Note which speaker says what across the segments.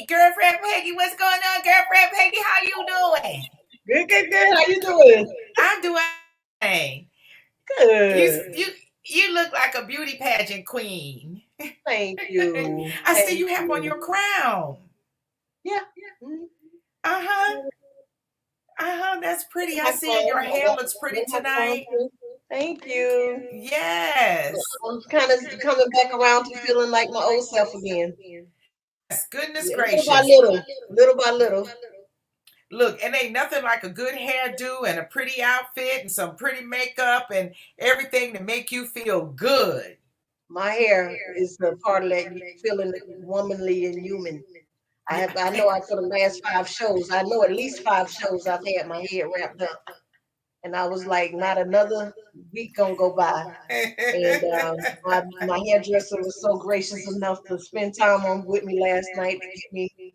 Speaker 1: Girlfriend Peggy, what's going on? Girlfriend Peggy, how you doing?
Speaker 2: Good. How you doing?
Speaker 1: I'm doing fine. You
Speaker 2: Good.
Speaker 1: you you look like a beauty pageant queen.
Speaker 2: Thank you.
Speaker 1: I see
Speaker 2: Thank
Speaker 1: you have on
Speaker 2: you.
Speaker 1: your crown.
Speaker 2: Yeah. Mhm.
Speaker 1: Uh-huh. Uh-huh. That's pretty. I
Speaker 2: My
Speaker 1: see it. Your
Speaker 2: phone. I
Speaker 1: hair
Speaker 2: got
Speaker 1: looks pretty
Speaker 2: my phone
Speaker 1: tonight.
Speaker 2: too. Thank you.
Speaker 1: Yes.
Speaker 2: I'm kind of coming back around to feeling like my old self again.
Speaker 1: Yes. Goodness
Speaker 2: Yeah, little by
Speaker 1: gracious.
Speaker 2: little, little by little.
Speaker 1: Look, and ain't nothing like a good hairdo and a pretty outfit and some pretty makeup and everything to make you feel good.
Speaker 2: My hair is a part of that feeling womanly and human.
Speaker 1: Yeah.
Speaker 2: I know for the last 5 shows, I know at least 5 shows I've had my head wrapped up. And I was like, not another week gonna go by. And my hairdresser was so gracious enough to spend time on with me last night to get me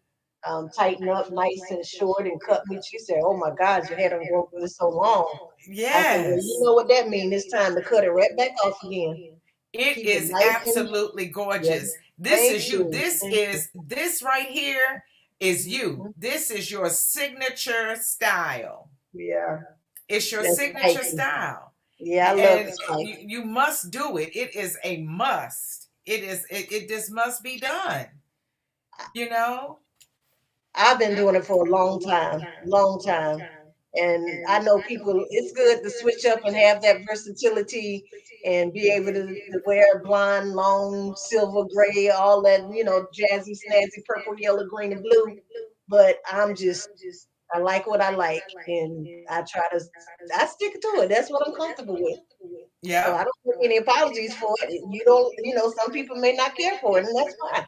Speaker 2: tightened up nice and short and cut me. She said, "Oh my God, your hair done grown for this so long." I said, "Well, you
Speaker 1: Yes.
Speaker 2: know what that means? It's time to cut it right back off again.
Speaker 1: It
Speaker 2: Keep it
Speaker 1: is
Speaker 2: nice and
Speaker 1: absolutely
Speaker 2: yeah.
Speaker 1: gorgeous. This
Speaker 2: Thank
Speaker 1: is you.
Speaker 2: you, thank you.
Speaker 1: This right here is you.
Speaker 2: Mhm.
Speaker 1: This is your signature style.
Speaker 2: Yeah,
Speaker 1: It's your
Speaker 2: that's
Speaker 1: signature
Speaker 2: spiky.
Speaker 1: style.
Speaker 2: Yeah, I love
Speaker 1: And
Speaker 2: the
Speaker 1: you must do it. It is a must. It just must be done. You know?
Speaker 2: I've been doing it for a long time, long time. And I know people, it's good to switch up and have that versatility and be able to wear blonde, long, silver, gray, all that, jazzy, snazzy, purple, yellow, green, and blue. But I like what I like. And I stick to it. That's what I'm comfortable with. So
Speaker 1: Yep.
Speaker 2: I don't make any apologies for it. You don't, some people may not care for it, and that's fine.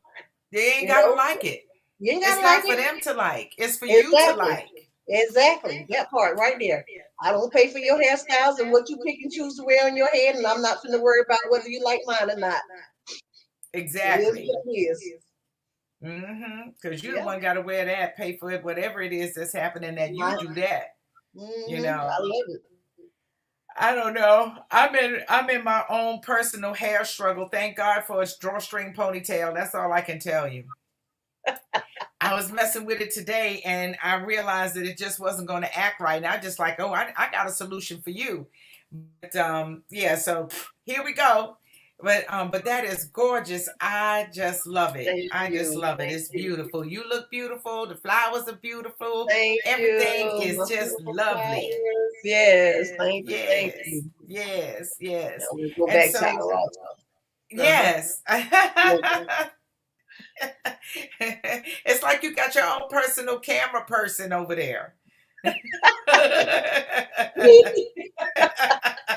Speaker 1: They ain't
Speaker 2: You
Speaker 1: gotta
Speaker 2: know,
Speaker 1: like it.
Speaker 2: you ain't
Speaker 1: It's
Speaker 2: gotta like
Speaker 1: not for
Speaker 2: it.
Speaker 1: them to like. It's for you to
Speaker 2: Exactly.
Speaker 1: like.
Speaker 2: Exactly. That part right there. I don't pay for your hairstyles and what you pick and choose to wear on your head, and I'm not finna worry about whether you like mine or not. It is
Speaker 1: Exactly.
Speaker 2: what it is.
Speaker 1: Mm-hmm. Because you the
Speaker 2: Yeah.
Speaker 1: one got to wear that, pay for it, whatever it is that's happening. That you
Speaker 2: My
Speaker 1: do that. You
Speaker 2: I
Speaker 1: know.
Speaker 2: love it.
Speaker 1: I don't know. I'm in my own personal hair struggle. Thank God for a drawstring ponytail. That's all I can tell you. I was messing with it today, and I realized that it just wasn't going to act right. And I just like, oh, I got a solution for you. But yeah. So here we go. But that is gorgeous. I just love it.
Speaker 2: Thank
Speaker 1: I just
Speaker 2: you.
Speaker 1: love it.
Speaker 2: Thank
Speaker 1: It's
Speaker 2: you.
Speaker 1: beautiful. You look beautiful. The flowers are beautiful.
Speaker 2: Thank
Speaker 1: Everything
Speaker 2: you.
Speaker 1: is
Speaker 2: My
Speaker 1: just
Speaker 2: beautiful
Speaker 1: lovely.
Speaker 2: flowers. Yes. Thank you. Thank
Speaker 1: Yes,
Speaker 2: you.
Speaker 1: yes,
Speaker 2: Now
Speaker 1: yes.
Speaker 2: we go
Speaker 1: And
Speaker 2: back to
Speaker 1: so,
Speaker 2: our raw talk. Uh-huh.
Speaker 1: yes.
Speaker 2: Yeah.
Speaker 1: It's like you got your own personal camera person over there.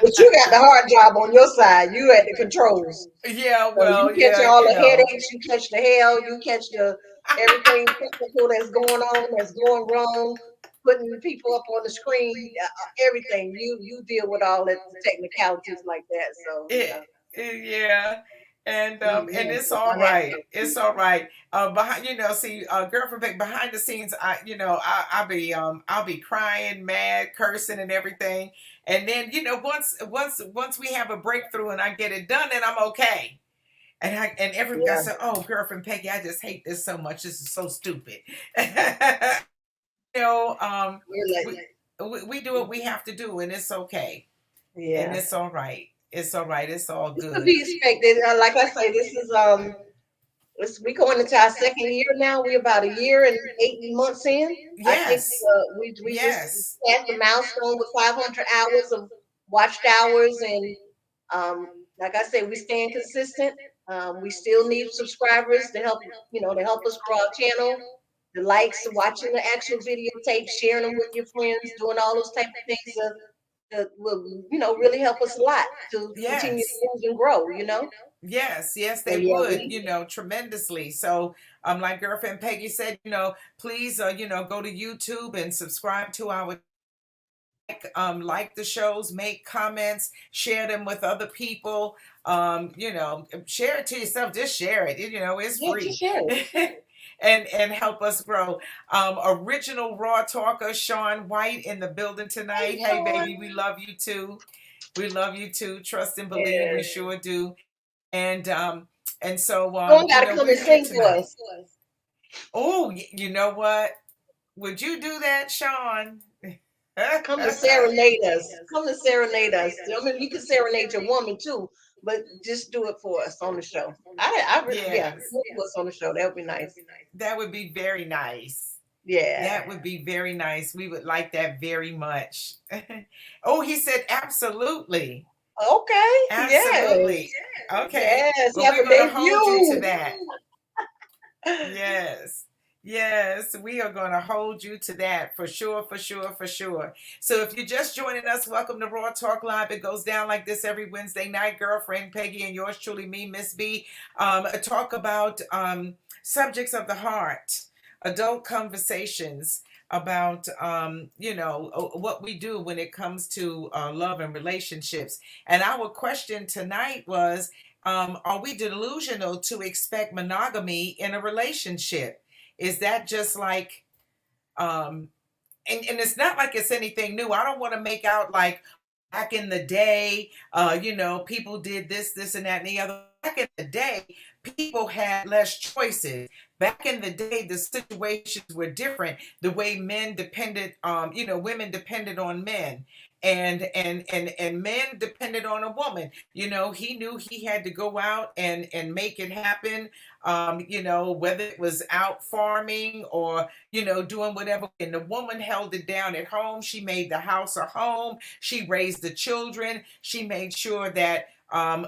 Speaker 2: But you got the hard job on your side. You at the controls.
Speaker 1: Yeah,
Speaker 2: So you
Speaker 1: well,
Speaker 2: catch
Speaker 1: yeah,
Speaker 2: all the headaches, you catch the hell, you catch the everything technical that's going on, that's going wrong, putting the people up on the screen, everything. You deal with all the technicalities like that. So
Speaker 1: It,
Speaker 2: yeah,
Speaker 1: yeah, and
Speaker 2: amen.
Speaker 1: it's
Speaker 2: Put
Speaker 1: all
Speaker 2: my hats
Speaker 1: right.
Speaker 2: off.
Speaker 1: It's all right. Behind, see, girlfriend, behind the scenes, I'll be crying, mad, cursing, and everything. And then, once we have a breakthrough and I get it done, then I'm okay. And every guy
Speaker 2: Yeah,
Speaker 1: said, "Oh, girlfriend Peggy, I just hate this so much. This is so stupid."
Speaker 2: we're like,
Speaker 1: We do what we have to do, and it's okay, and
Speaker 2: yeah,
Speaker 1: it's all right. It's all right. It's all
Speaker 2: it's to
Speaker 1: good.
Speaker 2: be expected. Like I say, this is we going into our second year now. We're about a year and 8 months in. I think
Speaker 1: Yes.
Speaker 2: we just
Speaker 1: Yes.
Speaker 2: passed the milestone with 500 hours of watched hours, and like I say, we staying consistent. We still need subscribers to help, to help us grow our channel. The likes, watching the actual videotapes, sharing them with your friends, doing all those type of things that will, really help us a lot to continue to
Speaker 1: Yes.
Speaker 2: move and grow.
Speaker 1: Yes. Yes,
Speaker 2: So
Speaker 1: they
Speaker 2: yeah,
Speaker 1: would,
Speaker 2: we
Speaker 1: tremendously. So, like girlfriend Peggy said, please, go to YouTube and subscribe to our like the shows, make comments, share them with other people. Share it to yourself. Just share it. It's
Speaker 2: yeah, just
Speaker 1: free.
Speaker 2: share it.
Speaker 1: And help us grow. Original Raw Talker Sean White in the building
Speaker 2: Hey,
Speaker 1: tonight. Hey,
Speaker 2: Sean.
Speaker 1: baby, we love you too. We love you too. Trust and believe. We
Speaker 2: Yeah.
Speaker 1: sure do. And so
Speaker 2: Sean got to come
Speaker 1: we're
Speaker 2: and
Speaker 1: here
Speaker 2: sing for
Speaker 1: tonight.
Speaker 2: us.
Speaker 1: Oh, you know what? Would you do that, Sean?
Speaker 2: Come to serenade us. Come to serenade us. I mean, you can serenade your woman too, but just do it for us on the show. Yeah,
Speaker 1: Yes,
Speaker 2: do it for us on the show. That would be nice.
Speaker 1: that would be very nice.
Speaker 2: Yeah.
Speaker 1: That would be very nice. We would like that very much. Oh, he said absolutely.
Speaker 2: Okay. Yes.
Speaker 1: Absolutely. Okay.
Speaker 2: Yes.
Speaker 1: Well,
Speaker 2: Have
Speaker 1: we're
Speaker 2: a
Speaker 1: going to hold you to
Speaker 2: debut.
Speaker 1: that. Yes. Yes, we are going to hold you to that for sure, for sure, for sure. So if you're just joining us, welcome to Raw Talk Live. It goes down like this every Wednesday night. Girlfriend Peggy and yours truly, me, Miss B, talk about subjects of the heart, adult conversations about, what we do when it comes to love and relationships. And our question tonight was, are we delusional to expect monogamy in a relationship? Is that just like, um, and it's not like it's anything new. I don't want to make out like back in the day, people did this, and that, and the other. Back in the day, people had less choices. Back in the day, the situations were different. The way men depended, women depended on men. And men depended on a woman. He knew he had to go out and make it happen. Whether it was out farming or doing whatever. And the woman held it down at home. She made the house a home. She raised the children. She made sure that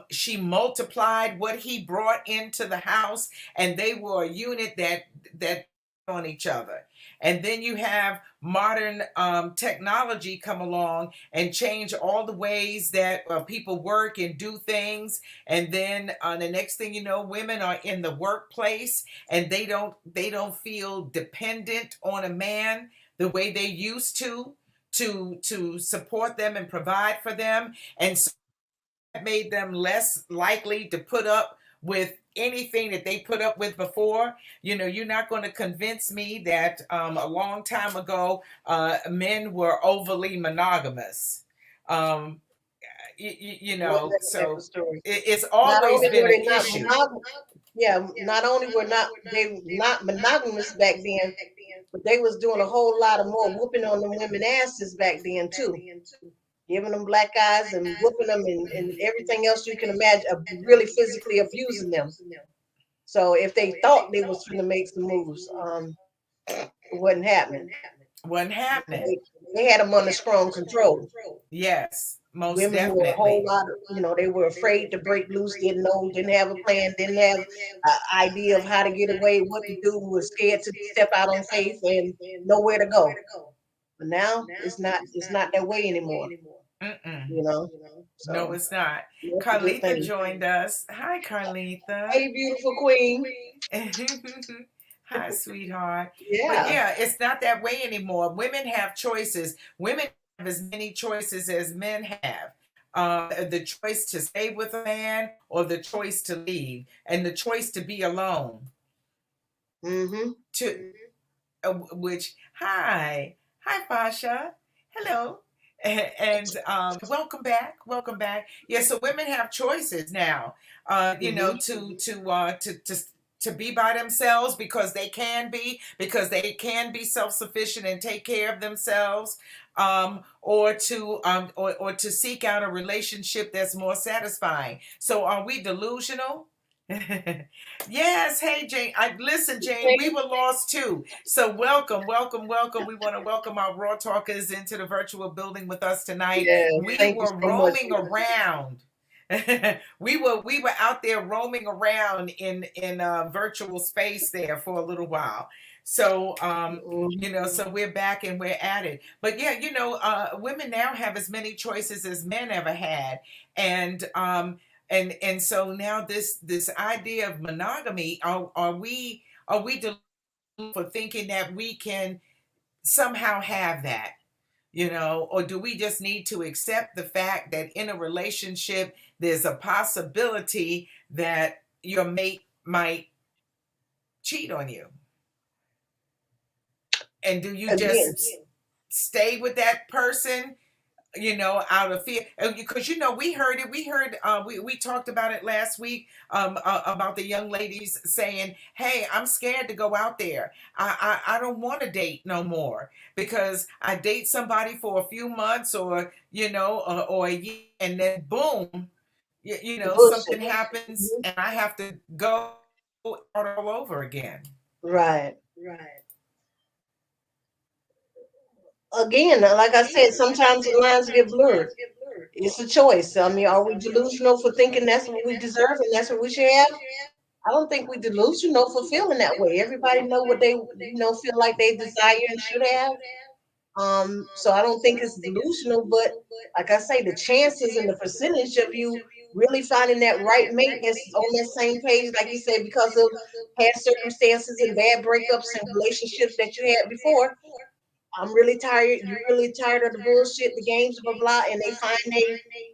Speaker 1: she multiplied what he brought into the house, and they were a unit that on each other. And then you have modern technology come along and change all the ways that people work and do things. And then the next thing you know, women are in the workplace and they don't feel dependent on a man the way they used to support them and provide for them. And so that made them less likely to put up with anything that they put up with before. You're not going to convince me that a long time ago men were overly monogamous. um,
Speaker 2: Wasn't that the type of
Speaker 1: so
Speaker 2: story?
Speaker 1: it's
Speaker 2: Not
Speaker 1: always
Speaker 2: only
Speaker 1: been
Speaker 2: were
Speaker 1: an
Speaker 2: they not
Speaker 1: issue.
Speaker 2: monogamous, yeah, not only were not they not monogamous back then, but they was doing a whole lot of more whooping on them women asses back then too, giving them black eyes and whooping them and everything else you can imagine, really physically abusing them. So if they thought they was going to make some moves, it wasn't happening.
Speaker 1: Wasn't happening.
Speaker 2: They had them under strong control.
Speaker 1: Yes, most
Speaker 2: Women were a whole
Speaker 1: definitely.
Speaker 2: lot of, they were afraid to break loose, didn't know, didn't have a plan, didn't have an idea of how to get away, what to do, was scared to step out on faith and nowhere to go. But now it's not that way anymore,
Speaker 1: Mm-mm.
Speaker 2: you know.
Speaker 1: No,
Speaker 2: So
Speaker 1: it's not.
Speaker 2: that's a good
Speaker 1: Carletha
Speaker 2: thing.
Speaker 1: joined us. Hi, Carletha.
Speaker 2: Hey, beautiful queen.
Speaker 1: Hi, sweetheart. But
Speaker 2: Yeah.
Speaker 1: yeah, it's not that way anymore. Women have choices. Women have as many choices as men have. The choice to stay with a man or the choice to leave and the choice to be alone.
Speaker 2: Mm-hmm.
Speaker 1: To which hi Fasha, hello, and welcome back. Yeah, so women have choices now,
Speaker 2: Mm-hmm.
Speaker 1: to be by themselves because they can be self-sufficient and take care of themselves, or to seek out a relationship that's more satisfying. So are we delusional? Yes, hey Jane. Listen, Jane, we
Speaker 2: Okay.
Speaker 1: were lost too. So welcome, welcome, welcome. We want to welcome our Raw Talkers into the virtual building with us tonight.
Speaker 2: Yes.
Speaker 1: We
Speaker 2: Thank you
Speaker 1: were
Speaker 2: so much.
Speaker 1: roaming around. We were out there roaming around in virtual space there for a little while. So
Speaker 2: Mhm.
Speaker 1: so we're back and we're at it. But yeah, women now have as many choices as men ever had, and so now this idea of monogamy, are we delusional for thinking that we can somehow have that, or do we just need to accept the fact that in a relationship there's a possibility that your mate might cheat on you, and do you
Speaker 2: Again,
Speaker 1: just stay with that person out of fear. Because we heard it. We talked about it last week, about the young ladies saying, "Hey, I'm scared to go out there. I don't want to date no more because I date somebody for a few months, or a year, and then boom,
Speaker 2: The
Speaker 1: something
Speaker 2: bullshit.
Speaker 1: happens,
Speaker 2: Mhm.
Speaker 1: and I have to go out all over again."
Speaker 2: Right. Again, like I said, sometimes the lines get blurred. It's a choice. I mean, are we delusional for thinking that's what we deserve and that's what we should have? I don't think we delusional for feeling that way. Everybody know what they, feel like they desire and should have. So I don't think it's delusional, but like I say, the chances and the percentage of you really finding that right mate that's on that same page, like you said, because of past circumstances and bad breakups and relationships that you had before. I'm really tired. You're really tired of the bullshit, the games, blah blah, and they find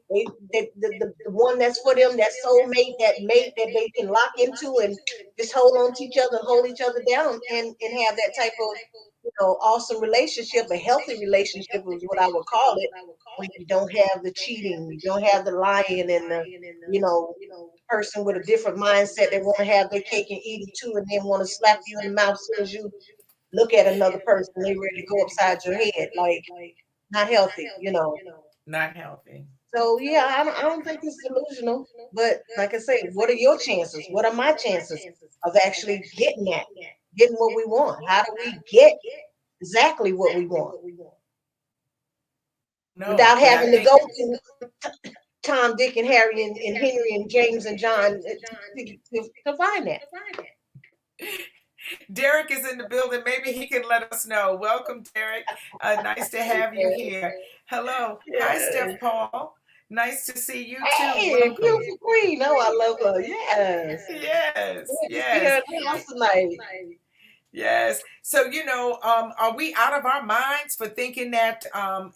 Speaker 2: the one that's for them, that soulmate, that mate that they can lock into and just hold on to each other, hold each other down, and have that type of awesome relationship, a healthy relationship is what I would call it. When you don't have the cheating, you don't have the lying, and the you know person with a different mindset. They want to have their cake and eat it too, and then want to slap you in the mouth as soon as you look at another person, they ready to go upside your head. Like, not healthy.
Speaker 1: Not healthy.
Speaker 2: So yeah, I don't think it's delusional. But like I say, what are your chances? What are my chances of actually getting what we want? How do we get exactly what we want
Speaker 1: No,
Speaker 2: without
Speaker 1: but I
Speaker 2: having to
Speaker 1: think
Speaker 2: go through Tom, Dick, and Harry, and Henry, and James, and John to find that?
Speaker 1: Derek is in the building. Maybe he can let us know. Welcome, Derek. Nice to have you here. Hello. Hi,
Speaker 2: Yeah.
Speaker 1: Steph Paul. Nice to see you too.
Speaker 2: Hey,
Speaker 1: Welcome.
Speaker 2: beautiful queen. Oh, I love her. Yes.
Speaker 1: Yes,
Speaker 2: Good to see her
Speaker 1: yes,
Speaker 2: in the house tonight.
Speaker 1: yes. So, are we out of our minds for thinking that, a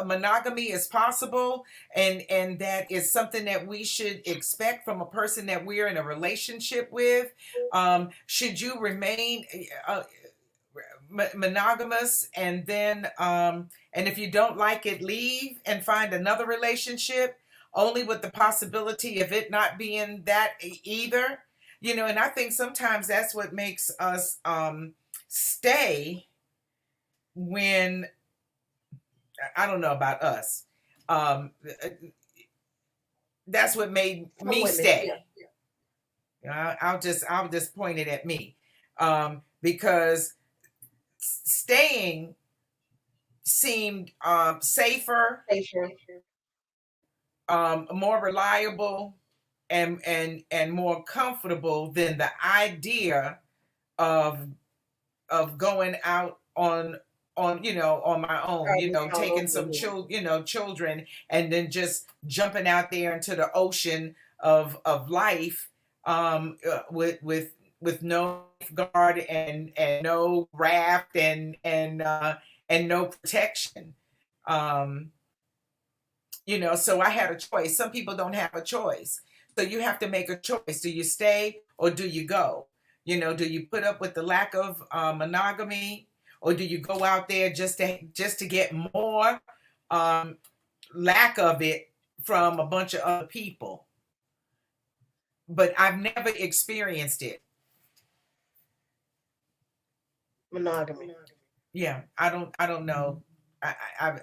Speaker 1: monogamy is possible, and that is something that we should expect from a person that we're in a relationship with? Should you remain monogamous, and if you don't like it, leave and find another relationship, only with the possibility of it not being that either? And I think sometimes that's what makes us stay when, I don't know about us. um that's what made
Speaker 2: Some
Speaker 1: me
Speaker 2: women,
Speaker 1: stay.
Speaker 2: yeah.
Speaker 1: I'll just point it at me, because staying seemed safer,
Speaker 2: Safer.
Speaker 1: more reliable, and more comfortable than the idea of going out on my own,
Speaker 2: Starting all
Speaker 1: taking
Speaker 2: over
Speaker 1: some
Speaker 2: again.
Speaker 1: children, and then just jumping out there into the ocean of life, with no guard, and no raft, and no protection. um so I had a choice. Some people don't have a choice. So you have to make a choice. Do you stay or do you go? Do you put up with the lack of monogamy, or do you go out there just to get more um, lack of it from a bunch of other people? But I've never experienced it.
Speaker 2: Monogamy.
Speaker 1: Yeah, I don't know. I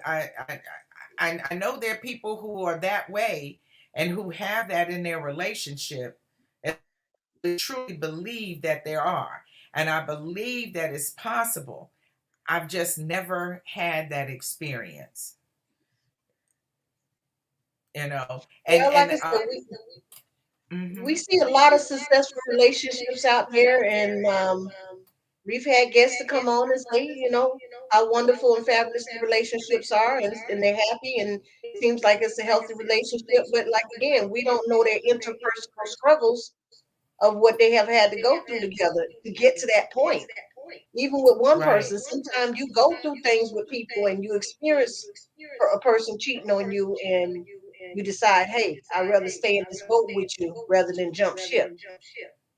Speaker 1: I know there are people who are that way and who have that in their relationship. And I truly believe that there are, and I believe that it's possible. I've just never had that experience, and
Speaker 2: Well, like I said, we
Speaker 1: mhm.
Speaker 2: see a lot of successful relationships out there, and we've had guests to come on and say, how wonderful and fabulous the relationships are, and they're happy, and seems like it's a healthy relationship. But like again, we don't know their interpersonal struggles of what they have had to go through together to get to that point. Even with one
Speaker 1: Right.
Speaker 2: person, sometimes you go through things with people and you experience a person cheating on you, and you decide, hey, I'd rather stay in this boat with you rather than jump ship.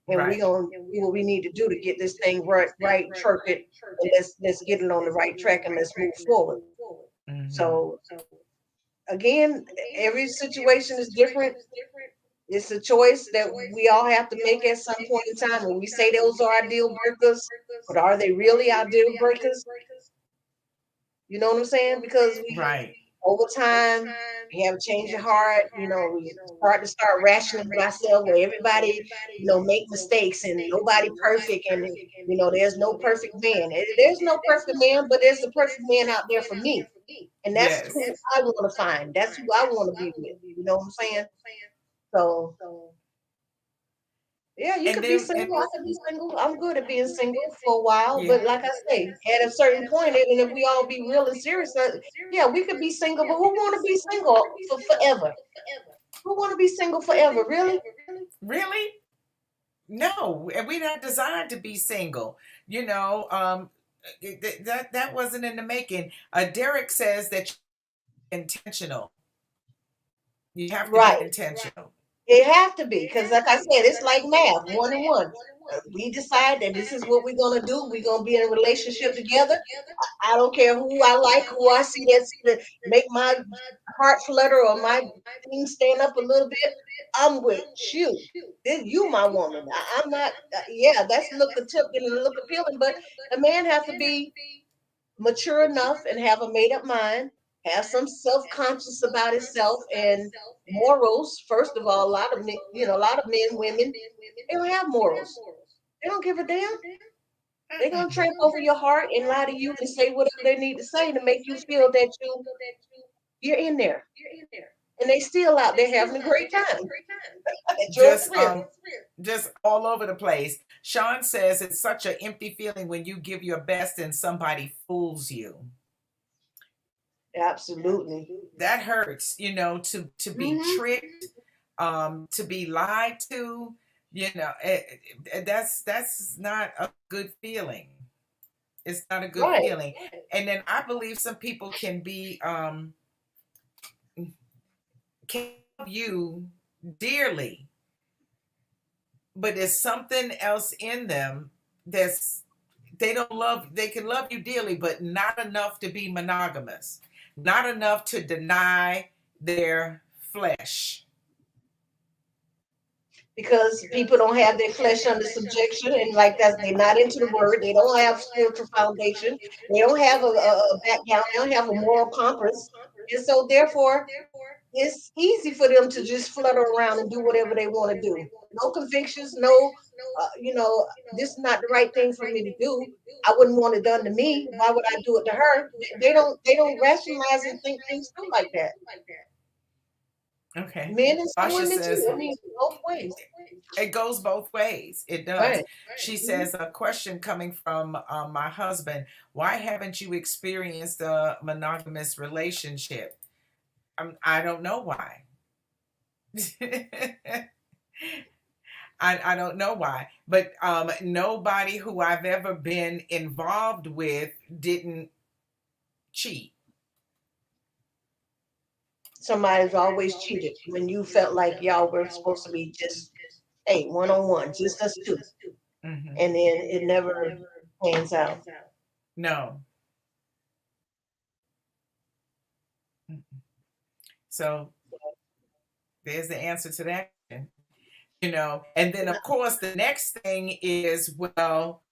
Speaker 2: And we're
Speaker 1: Right.
Speaker 2: gonna do what we need to do to get this thing right, truck it, and let's get it on the right track and let's move forward.
Speaker 1: Hmm.
Speaker 2: So again, every situation is different. It's a choice that we all have to make at some point in time. And we say those are our deal breakers, but are they really our deal breakers? You know what I'm saying? Because we,
Speaker 1: Right.
Speaker 2: over time, we have a change of heart. We start rationing with ourselves where everybody, make mistakes and nobody perfect, and there's no perfect man. There's no perfect man, but there's a perfect man out there for me, and that's who
Speaker 1: Yes.
Speaker 2: I want to find. That's who I want to be with. You know what I'm saying? So yeah, you
Speaker 1: And
Speaker 2: could be
Speaker 1: then
Speaker 2: single. I could be single. I'm good at being single for a while,
Speaker 1: yeah.
Speaker 2: but like I say, at a certain point, and if we all be real and serious, yeah, we could be single. But who want to be single for forever? Who want to be single forever? Really?
Speaker 1: Really? No, and we're not designed to be single. You know, that wasn't in the making. Derek says that you're intentional. You have to be
Speaker 2: Right.
Speaker 1: intentional.
Speaker 2: It have to be, because like I said, it's like math, one and one. We decide that this is what we're gonna do. We're gonna be in a relationship together. I don't care who I like, who I see that make my heart flutter or my thing stand up a little bit. I'm with you. Then you my woman. I'm not. Yeah, that's look tempting and look appealing, but a man have to be mature enough and have a made up mind, have some self conscious about himself and morals. First of all, a lot of men, a lot of men, women, they don't have morals. They don't give a damn. They're gonna
Speaker 1: Mm-mm.
Speaker 2: tramp over your heart and lie to you and say whatever they need to say to make you feel that you're in there. And they still out there having a great time at your
Speaker 1: Just
Speaker 2: expense.
Speaker 1: just all over the place. Sean says it's such an empty feeling when you give your best and somebody fools you.
Speaker 2: Absolutely.
Speaker 1: That hurts, to be
Speaker 2: Hmm.
Speaker 1: tricked, to be lied to, that's not a good feeling. It's not a good
Speaker 2: Right.
Speaker 1: feeling. And then I believe some people can love you dearly, but there's something else in them that's they can love you dearly, but not enough to be monogamous, not enough to deny their flesh.
Speaker 2: Because people don't have their flesh under subjection, and like that, they're not into the word. They don't have spiritual foundation. They don't have a background. They don't have a moral compass, and so therefore, it's easy for them to just flutter around and do whatever they want to do. No convictions, no, this is not the right thing for me to do. I wouldn't want it done to me. Why would I do it to her? They don't rationalize and think things through like that.
Speaker 1: Okay.
Speaker 2: Men and some
Speaker 1: Asha
Speaker 2: women
Speaker 1: says
Speaker 2: too. I mean, both ways.
Speaker 1: it goes both ways. It does.
Speaker 2: Right.
Speaker 1: She
Speaker 2: Mhm.
Speaker 1: says a question coming from my husband. Why haven't you experienced a monogamous relationship? I don't know why. I don't know why, but nobody who I've ever been involved with didn't cheat.
Speaker 2: Somebody's always cheated when you felt like y'all were supposed to be just, hey, one on one, just us two,
Speaker 1: Hmm.
Speaker 2: and then it never pans out.
Speaker 1: No. So there's the answer to that. And then of course the next thing is, well,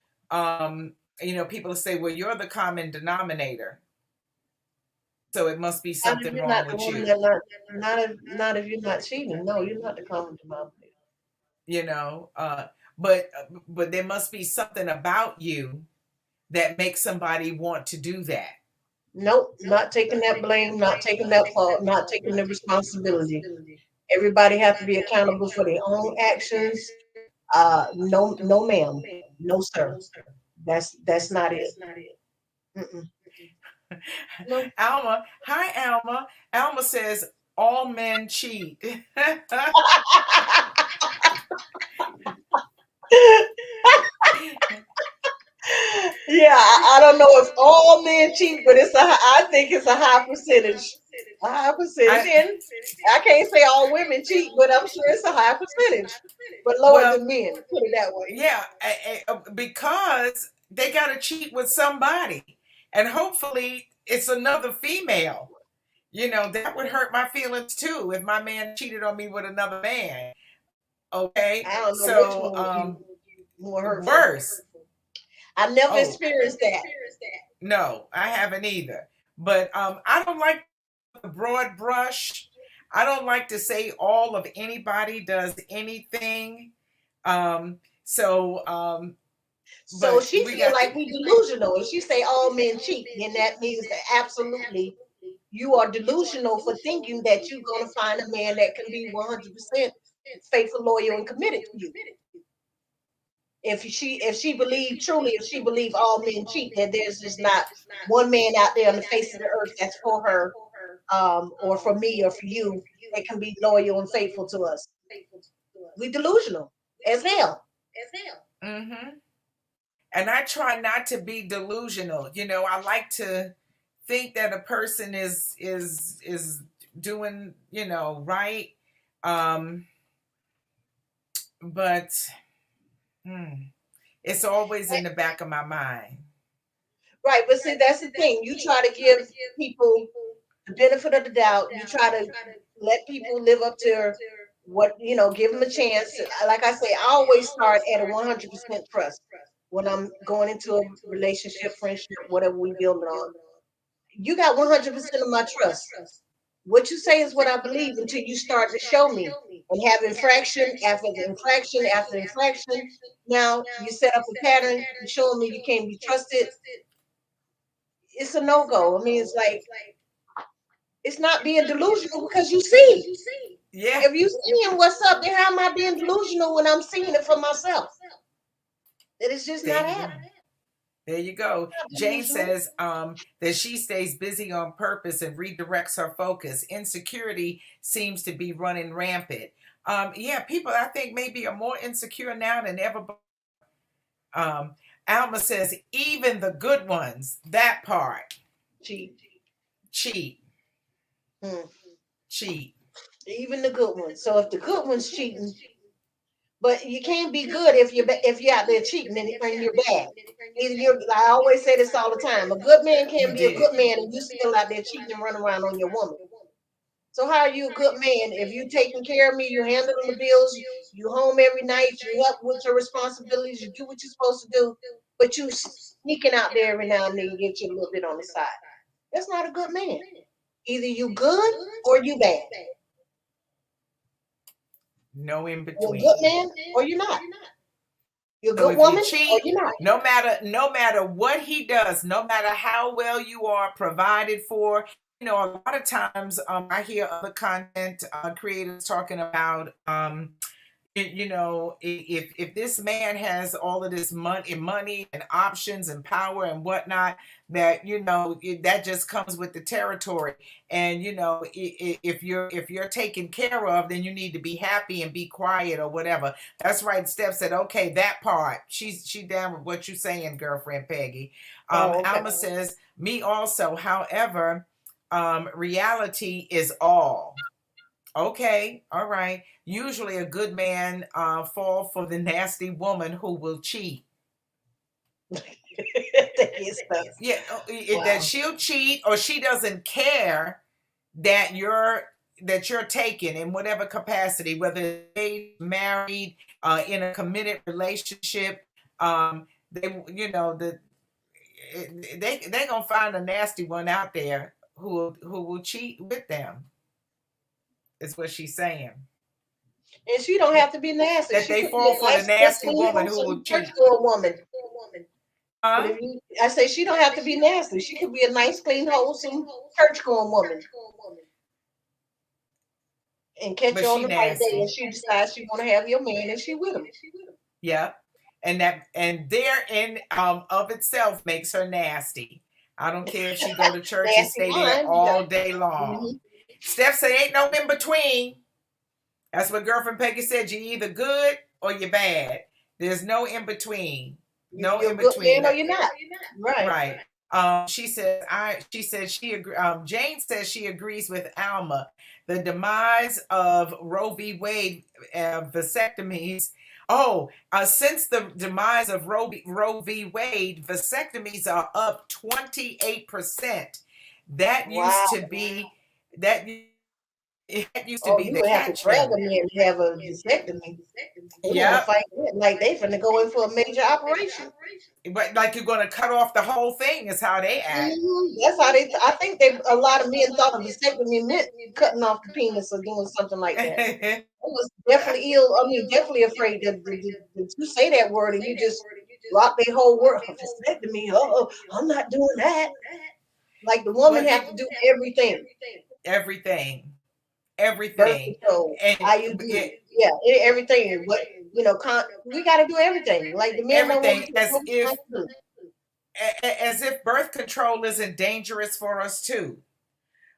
Speaker 1: people say, well, you're the common denominator, so it must be
Speaker 2: Not if
Speaker 1: something
Speaker 2: you're
Speaker 1: wrong
Speaker 2: not the
Speaker 1: with
Speaker 2: one
Speaker 1: you.
Speaker 2: that not if you're not cheating. No, you're not the common denominator.
Speaker 1: you know uh but there must be something about you that makes somebody want to do that.
Speaker 2: Nope, not taking that blame, not taking that fault, not taking the responsibility. Everybody have to be accountable for their own actions. No, no, ma'am, no, sir. That's not it. Mm-mm. No.
Speaker 1: Alma, hi Alma. Alma says all men cheat.
Speaker 2: Yeah, I don't know if all men cheat, but I think it's a high percentage. A high percentage.
Speaker 1: I
Speaker 2: And I can't say all women cheat, but I'm sure it's a high percentage. But lower
Speaker 1: well,
Speaker 2: than men, put it that way.
Speaker 1: yeah, because they got to cheat with somebody, and hopefully it's another female. that would hurt my feelings too if my man cheated on me with another man. Okay.
Speaker 2: I don't know which
Speaker 1: So,
Speaker 2: one would be more hurtful.
Speaker 1: worse.
Speaker 2: I've never
Speaker 1: Oh,
Speaker 2: experienced that.
Speaker 1: no, I haven't either. But I don't like the broad brush. I don't like to say all of anybody does anything. So,
Speaker 2: So
Speaker 1: but
Speaker 2: she
Speaker 1: we
Speaker 2: feel
Speaker 1: got to,
Speaker 2: like we delusional. If she say all men cheat, then that means that absolutely you are delusional for thinking that you're going to find a man that can be 100% faithful, loyal, and committed to you. If she believe truly, if she believe all men cheat, that there's just not one man out there on the face of the earth that's for her, or for me or for you that can be loyal and faithful to us. We delusional as hell.
Speaker 1: hmm and I try not to be delusional. I like to think that a person is doing, right. Um, but hmm, it's always in the back of my mind.
Speaker 2: Right, but see, that's the thing. You try to give people the benefit of the doubt. You try to let people live up to what, give them a chance. Like I say, I always start at a 100% trust when I'm going into a relationship, friendship, whatever we build on. You got 100% of my trust. What you say is what I believe until you start to show me and have infraction after infraction after infraction. Now you set up a pattern, you showing me you can't be trusted. It's a no go. I mean, it's like it's not being delusional because you see.
Speaker 1: Yeah,
Speaker 2: If you seeing what's up, then how am I being delusional when I'm seeing it for myself? That it's just
Speaker 1: there
Speaker 2: not
Speaker 1: you go.
Speaker 2: happening.
Speaker 1: There you go.
Speaker 2: Not
Speaker 1: Jane
Speaker 2: delusional.
Speaker 1: says that she stays busy on purpose and redirects her focus. Insecurity seems to be running rampant. Yeah, people I think maybe are more insecure now than ever. Um, Alma says even the good ones, that part,
Speaker 2: Cheat.
Speaker 1: cheat,
Speaker 2: Hmm.
Speaker 1: cheat.
Speaker 2: Even the good ones. So if the good ones cheating, but you can't be good if you're out there cheating and you're bad. Either you're, I always say this all the time. A good man
Speaker 1: You
Speaker 2: can't be a
Speaker 1: did.
Speaker 2: good man and you still out there cheating and running around on your woman. So how are you a good man if you taking care of me, you handling the bills, you home every night, you help with your responsibilities, you do what you're supposed to do, but you sneaking out there every now and then, you get you a little bit on the side. That's not a good man. Either you good or you bad.
Speaker 1: No in
Speaker 2: You're a good
Speaker 1: between.
Speaker 2: man or you're not. You're a
Speaker 1: So
Speaker 2: good
Speaker 1: if you
Speaker 2: woman or
Speaker 1: cheat,
Speaker 2: you're not.
Speaker 1: no matter what he does, no matter how well you are provided for, a lot of times I hear other content creators talking about if this man has all of this money and options and power and whatnot, that that just comes with the territory. And if you're taken care of, then you need to be happy and be quiet or whatever. That's right. Steph said, okay, that part. She down with what you're saying, girlfriend Peggy.
Speaker 2: Oh, okay.
Speaker 1: Alma says, me also. However, reality is all. Okay, all right. Usually a good man fall for the nasty woman who will cheat.
Speaker 2: That is stuff.
Speaker 1: Yeah, that
Speaker 2: Wow.
Speaker 1: she'll cheat or she doesn't care that you're taken in whatever capacity, whether they married, in a committed relationship. They the they gonna find a nasty one out there who will cheat with them. Is what she's saying.
Speaker 2: And she don't have to be nasty.
Speaker 1: That
Speaker 2: She
Speaker 1: they
Speaker 2: could be
Speaker 1: fall
Speaker 2: a
Speaker 1: for the
Speaker 2: nice, good,
Speaker 1: nasty
Speaker 2: clean,
Speaker 1: woman who will
Speaker 2: wholesome
Speaker 1: cheat.
Speaker 2: churchgoer woman. But
Speaker 1: Huh?
Speaker 2: if you, I say she don't have to be nasty. She could be a nice, clean, wholesome churchgoer woman and catch
Speaker 1: But
Speaker 2: you on
Speaker 1: she
Speaker 2: the right day.
Speaker 1: nasty.
Speaker 2: And she decides she want to have your man, and she with him.
Speaker 1: Yeah. And therein of itself makes her nasty. I don't care if she go to church and
Speaker 2: Nasty
Speaker 1: stay there
Speaker 2: mind. Yeah.
Speaker 1: all day long.
Speaker 2: Hmm.
Speaker 1: Steph say ain't no in between. That's what girlfriend Peggy said. You either good or you bad. There's no in between. No
Speaker 2: You're
Speaker 1: in
Speaker 2: a good
Speaker 1: between.
Speaker 2: man or you're not. Right.
Speaker 1: Right. She said she agree. Jane says she agrees with Alma. The demise of Roe v. Wade, vasectomies. Oh, since the demise of Roe v. Wade, vasectomies are up 28%. That used
Speaker 2: Wow.
Speaker 1: to be That it used to
Speaker 2: Oh,
Speaker 1: be
Speaker 2: you
Speaker 1: the
Speaker 2: would have to
Speaker 1: catch
Speaker 2: drag
Speaker 1: thing.
Speaker 2: them in to have a vasectomy. They want to
Speaker 1: Yep.
Speaker 2: fight it like they finna go in for a major operation.
Speaker 1: But like you're gonna cut off the whole thing is how they act.
Speaker 2: That's how they. I think they. A lot of men thought a vasectomy meant cutting off the penis or doing something like that. I was definitely ill. I mean, definitely afraid that you say that word and you just rock their whole world. Vasectomy. Oh, I'm not doing that. Like the
Speaker 1: Well,
Speaker 2: woman have to do everything.
Speaker 1: everything,
Speaker 2: Birth
Speaker 1: everything,
Speaker 2: control,
Speaker 1: and
Speaker 2: IUD. Yeah, everything. What we got to do everything. Like the men don't want to
Speaker 1: everything
Speaker 2: do what we have to do.
Speaker 1: as if birth control isn't dangerous for us too.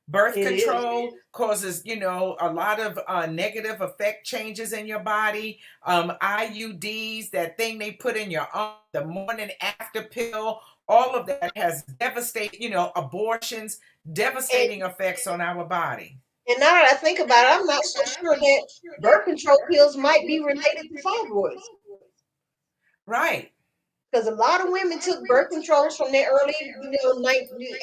Speaker 1: Birth
Speaker 2: It is.
Speaker 1: control causes, a lot of negative effect changes in your body. IUDs, that thing they put in your arm, the morning after pill, all of that has devastating, abortions,
Speaker 2: And
Speaker 1: devastating effects on our body.
Speaker 2: and now that I think about it, I'm not so sure that birth control pills might be related to fibroids.
Speaker 1: Right.
Speaker 2: Because a lot of women took birth controls from their early,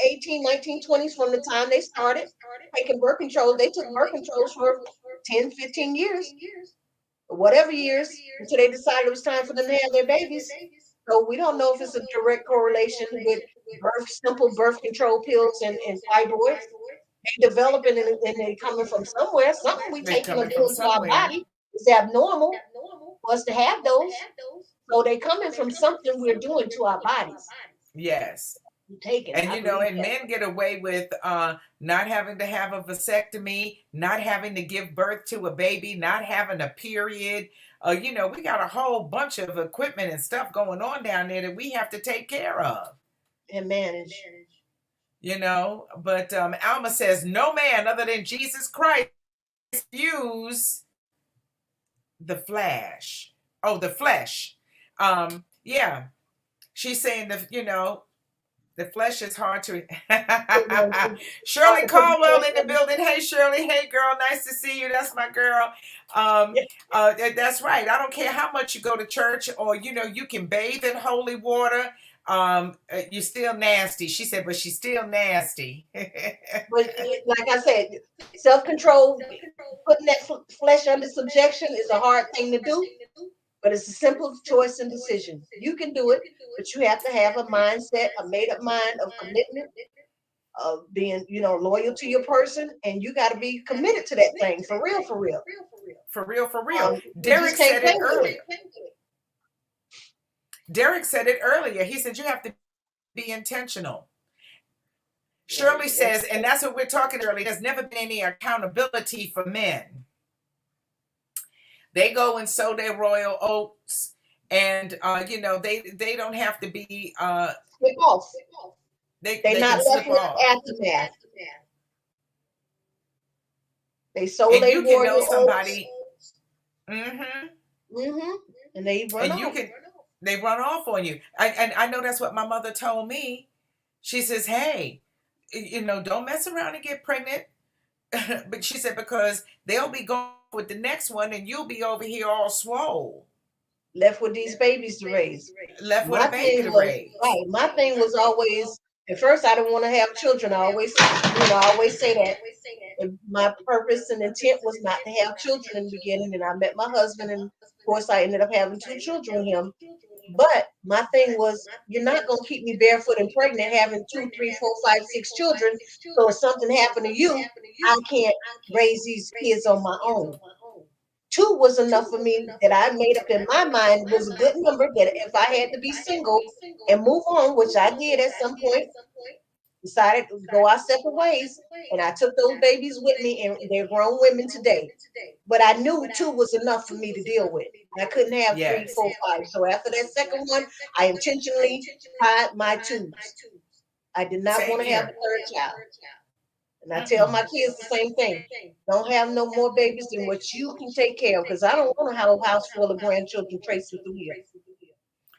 Speaker 2: 18, 1920s, from the time they started taking birth controls. They took birth controls for 10, 15 years, or whatever years, until they decided it was time for them to have their babies. So we don't know if it's a direct correlation with simple birth control pills and fibroids. They developing and they coming from somewhere. Something we
Speaker 1: They
Speaker 2: taking or
Speaker 1: coming from
Speaker 2: doing to our
Speaker 1: somewhere.
Speaker 2: body is abnormal for us to have those. So they coming from something we're doing to our bodies.
Speaker 1: Yes.
Speaker 2: We taking.
Speaker 1: And
Speaker 2: I believe
Speaker 1: and
Speaker 2: that.
Speaker 1: men get away with not having to have a vasectomy, not having to give birth to a baby, not having a period. We got a whole bunch of equipment and stuff going on down there that we have to take care of.
Speaker 2: And manage.
Speaker 1: But Alma says no man other than Jesus Christ use the flesh. Oh, the flesh. Yeah. She's saying that, the flesh is hard to.
Speaker 2: Hard
Speaker 1: Shirley
Speaker 2: to put the
Speaker 1: Caldwell
Speaker 2: flesh
Speaker 1: in the
Speaker 2: in.
Speaker 1: building. Hey, Shirley. Hey, girl. Nice to see you. That's my girl.
Speaker 2: Yeah.
Speaker 1: That's right. I don't care how much you go to church or, you can bathe in holy water. You're still nasty. She said, but she's still nasty.
Speaker 2: But like I said, self control, putting that flesh under subjection is a hard thing to do, but it's a simple choice and decision. You can do it, but you have to have a mindset, a made up mind of commitment, of being, loyal to your person, and you got to be committed to that thing for real, for real.
Speaker 1: For real, for real.
Speaker 2: You just
Speaker 1: Derek
Speaker 2: can't
Speaker 1: said
Speaker 2: play
Speaker 1: it
Speaker 2: with it.
Speaker 1: earlier. Derek said it earlier. He said you have to be intentional. Shirley says, and that's what we're talking earlier, there's never been any accountability for men. They go and sow their royal oats, and they don't have to be
Speaker 2: Slip off. They
Speaker 1: they
Speaker 2: not
Speaker 1: can
Speaker 2: left
Speaker 1: slip
Speaker 2: with
Speaker 1: off.
Speaker 2: the aftermath. They sold
Speaker 1: And
Speaker 2: a
Speaker 1: you can
Speaker 2: royal
Speaker 1: know
Speaker 2: oats.
Speaker 1: somebody, mm-hmm,
Speaker 2: Mm-hmm. And they run
Speaker 1: and you
Speaker 2: off.
Speaker 1: can they run off on you. And I know that's what my mother told me. She says, hey, don't mess around and get pregnant. But she said, because they'll be going with the next one and you'll be over here all swole,
Speaker 2: Left with these babies to raise.
Speaker 1: left with a
Speaker 2: My
Speaker 1: baby
Speaker 2: thing
Speaker 1: to
Speaker 2: was
Speaker 1: raise.
Speaker 2: right. My thing was always at first I didn't want to have children. I always say that. And my purpose and intent was not to have children in the beginning. And I met my husband, and of course I ended up having two children with him. But my thing was, you're not gonna keep me barefoot and pregnant, having two, three, four, five, six children. So if something happened to you, I can't raise these kids on my own. Two was enough for me that I made up in my mind was a good number that if I had to be single and move on, which I did at some point, decided to go our separate ways. And I took those babies with me, and they're grown women today. But I knew two was enough for me to deal with. I couldn't have three,
Speaker 1: Yes.
Speaker 2: four, five. So after that second one, I intentionally tied my tubes. I did not
Speaker 1: Same
Speaker 2: want to have a
Speaker 1: here.
Speaker 2: third child. And I tell
Speaker 1: Mm-mm.
Speaker 2: my kids the same thing. Don't have no more babies than what you can take care of, because I don't want to have a house full of grandchildren tracing through here.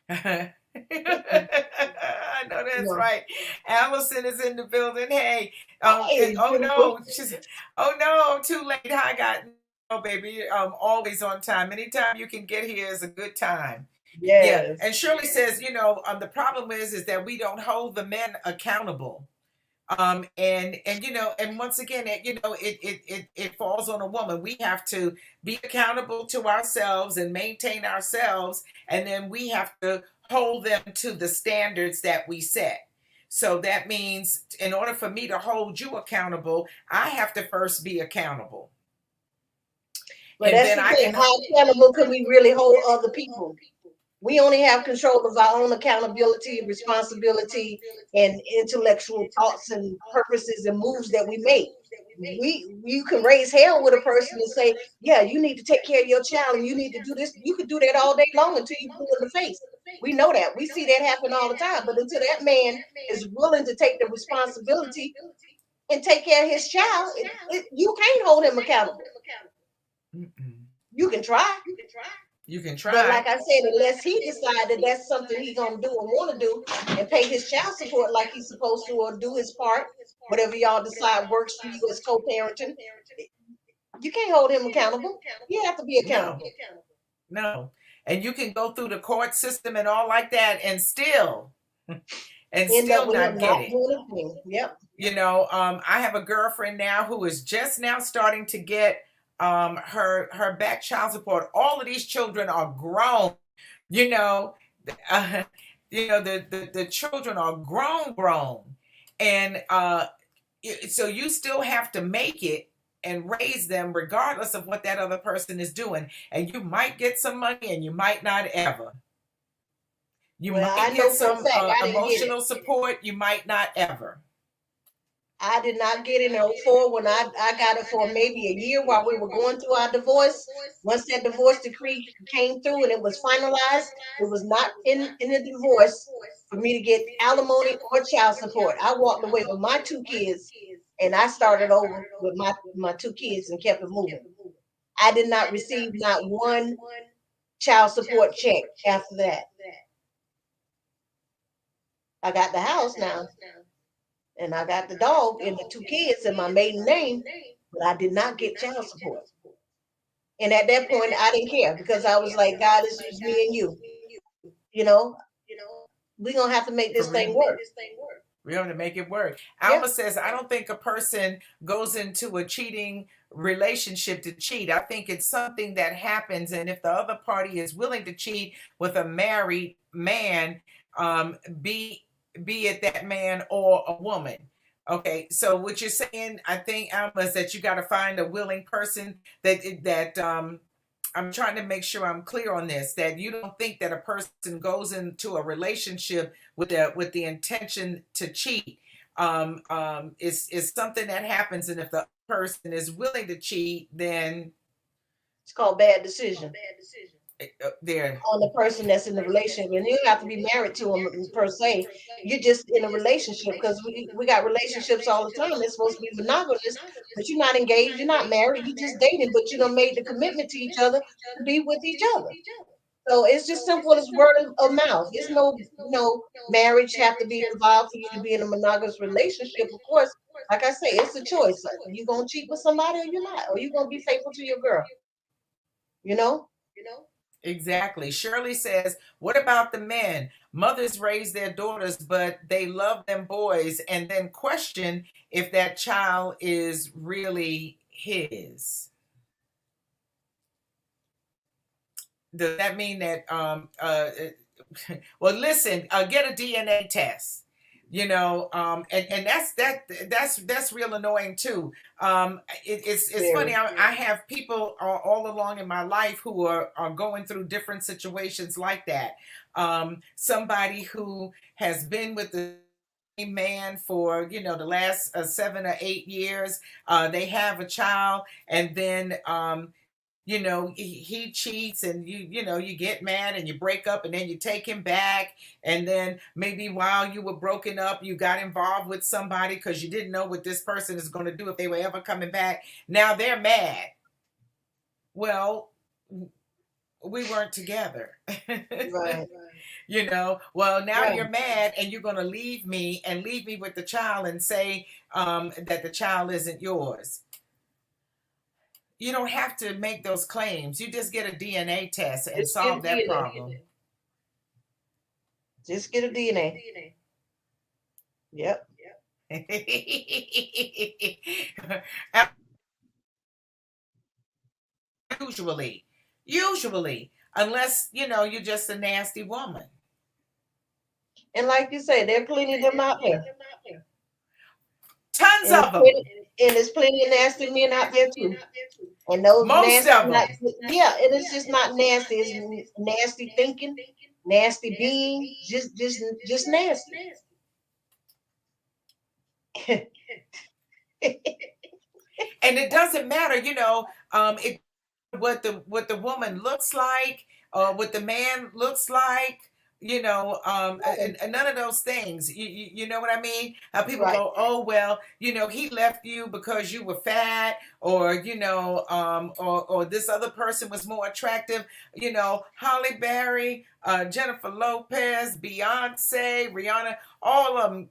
Speaker 1: I
Speaker 2: Mm-mm.
Speaker 1: know that's
Speaker 2: No.
Speaker 1: right. Allison is in the building. Hey,
Speaker 2: Hey,
Speaker 1: oh
Speaker 2: beautiful.
Speaker 1: no, oh no, too late. I got no baby. Always on time. Anytime you can get here is a good time. Yeah,
Speaker 2: Yes.
Speaker 1: and Shirley says, the problem is that we don't hold the men accountable. And and once again, it falls on a woman. We have to be accountable to ourselves and maintain ourselves, and then we have to hold them to the standards that we set. So that means in order for me to hold you accountable, I have to first be accountable,
Speaker 2: But
Speaker 1: and
Speaker 2: that's
Speaker 1: then
Speaker 2: the
Speaker 1: I
Speaker 2: thing.
Speaker 1: can.
Speaker 2: How accountable can we really hold other people? We only have control of our own accountability, responsibility, and intellectual thoughts and purposes and moves that we make. You can raise hell with a person and say, yeah, you need to take care of your child and you need to do this. You could do that all day long until you blue in the face. We know that. We see that happen all the time. But until that man is willing to take the responsibility and take care of his child, you can't hold him accountable.
Speaker 1: Mm-mm.
Speaker 2: You can try.
Speaker 1: You can
Speaker 2: But
Speaker 1: try.
Speaker 2: like I said, unless he decided that's something he's gonna do and want to do, and pay his child support like he's supposed to, or do his part, whatever y'all decide works for you as co-parenting, you can't hold him accountable. You have to be
Speaker 1: No,
Speaker 2: accountable.
Speaker 1: no. And you can go through the court system and all like that and
Speaker 2: End up
Speaker 1: still
Speaker 2: with him
Speaker 1: not get
Speaker 2: not
Speaker 1: it.
Speaker 2: doing a thing. Yep.
Speaker 1: I have a girlfriend now who is just now starting to get her back child support. All of these children are grown. You know, uh, the children are grown, and so you still have to make it and raise them regardless of what that other person is doing. And you might get some money, and you might not ever. You
Speaker 2: Well, I
Speaker 1: might get
Speaker 2: know for a
Speaker 1: some
Speaker 2: fact I didn't get it.
Speaker 1: emotional support. You might not ever.
Speaker 2: I did not get it in '04 when I got it for maybe a year while we were going through our divorce. Once that divorce decree came through and it was finalized, it was not in the divorce for me to get alimony or child support. I walked away with my two kids and I started over with my two kids and kept it moving. I did not receive not one child support check after that. I got the house now and I got the dog and the two kids in my maiden name, but I did not get child support. And at that point, I didn't care because I was like, God, it's just me and you. You know, we're going to have to make
Speaker 1: For
Speaker 2: this thing
Speaker 1: real.
Speaker 2: work.
Speaker 1: We have to make it work.
Speaker 2: Yeah.
Speaker 1: Alma says, I don't think a person goes into a cheating relationship to cheat. I think it's something that happens. And if the other party is willing to cheat with a married man, um, be be it that man or a woman. Okay, so what you're saying, I think, Alma, is that you got to find a willing person that I'm trying to make sure I'm clear on this, that you don't think that a person goes into a relationship with the intention to cheat. Is something that happens, and if the person is willing to cheat, then
Speaker 2: It's called bad decision
Speaker 1: there.
Speaker 2: on the person that's in the relationship. And you don't have to be married to them per se. You're just in a relationship because we got relationships all the time. They're supposed to be monogamous, but you're not engaged, you're not married, you're just dating, but you don't made the commitment to each other to be with each other. So it's just simple as word of mouth. It's no marriage have to be involved for you to be in a monogamous relationship. Of course, like I say, it's a choice. Are you gonna cheat with somebody or you're not? Or you gonna be faithful to your girl? You know?
Speaker 1: Exactly. Shirley says, what about the men? Mothers raise their daughters, but they love them boys and then question if that child is really his. Does that mean that well, listen, get a DNA test. And that's real annoying too. It's funny.
Speaker 2: Very.
Speaker 1: I have people all along in my life who are going through different situations like that. Somebody who has been with the same man for the last 7 or 8 years. They have a child, and then he cheats, and you get mad and you break up, and then you take him back, and then maybe while you were broken up you got involved with somebody because you didn't know what this person is going to do if they were ever coming back. Now they're mad. Well, we weren't together.
Speaker 2: Right.
Speaker 1: Well, now
Speaker 2: Right.
Speaker 1: you're mad and you're going to leave me with the child and say that the child isn't yours. You don't have to make those claims. You just get a DNA test and
Speaker 2: Just get a
Speaker 1: solve that
Speaker 2: DNA.
Speaker 1: problem.
Speaker 2: Just get a DNA. Yep.
Speaker 1: usually, usually, unless you're just a nasty woman.
Speaker 2: And like you say, there are plenty of them out there.
Speaker 1: Tons
Speaker 2: And
Speaker 1: of them.
Speaker 2: there's plenty of nasty men out there too. And those
Speaker 1: Most
Speaker 2: nasty,
Speaker 1: of
Speaker 2: not,
Speaker 1: them.
Speaker 2: yeah, and it's just not nasty. It's nasty thinking, nasty being, just nasty.
Speaker 1: And it doesn't matter, it what the woman looks like, or what the man looks like, and none of those things. You know what I mean? How people
Speaker 2: Right.
Speaker 1: go, oh well, he left you because you were fat, or or this other person was more attractive. Holly Berry, Jennifer Lopez, Beyonce, Rihanna, all of them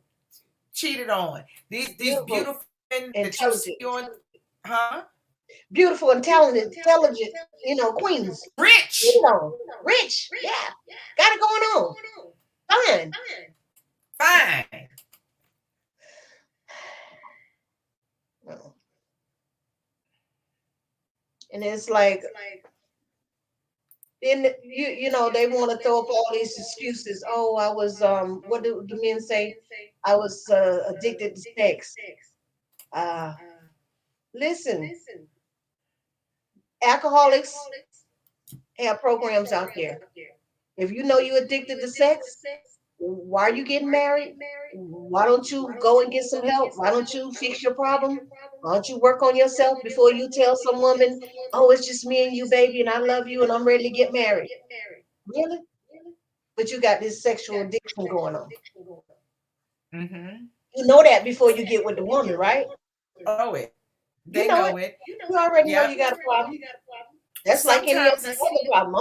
Speaker 1: cheated on these
Speaker 2: Beautiful,
Speaker 1: beautiful women that you see
Speaker 2: intelligent,
Speaker 1: on, huh?
Speaker 2: beautiful and talented, intelligent, queens.
Speaker 1: Rich,
Speaker 2: Rich, yeah, got it going on. Fine.
Speaker 1: fine.
Speaker 2: No. And it's like, then they want to throw up all these excuses. Oh, I was what do the men say? I was addicted to sex. Uh, listen, alcoholics have programs out there. If you know you're addicted to sex, why are you getting married? Why don't you go and get some help? Why don't you fix your problem? Why don't you work on yourself before you tell some woman, oh, it's just me and you, baby, and I love you and I'm ready to get married? Really? But you got this sexual addiction going on.
Speaker 1: Mm-hmm.
Speaker 2: You know that before you get with the woman, right?
Speaker 1: Know it.
Speaker 2: You
Speaker 1: They
Speaker 2: know
Speaker 1: know
Speaker 2: it.
Speaker 1: it.
Speaker 2: You already know you
Speaker 1: Yep.
Speaker 2: got a problem. That's like any
Speaker 1: Sometimes it's
Speaker 2: other problem.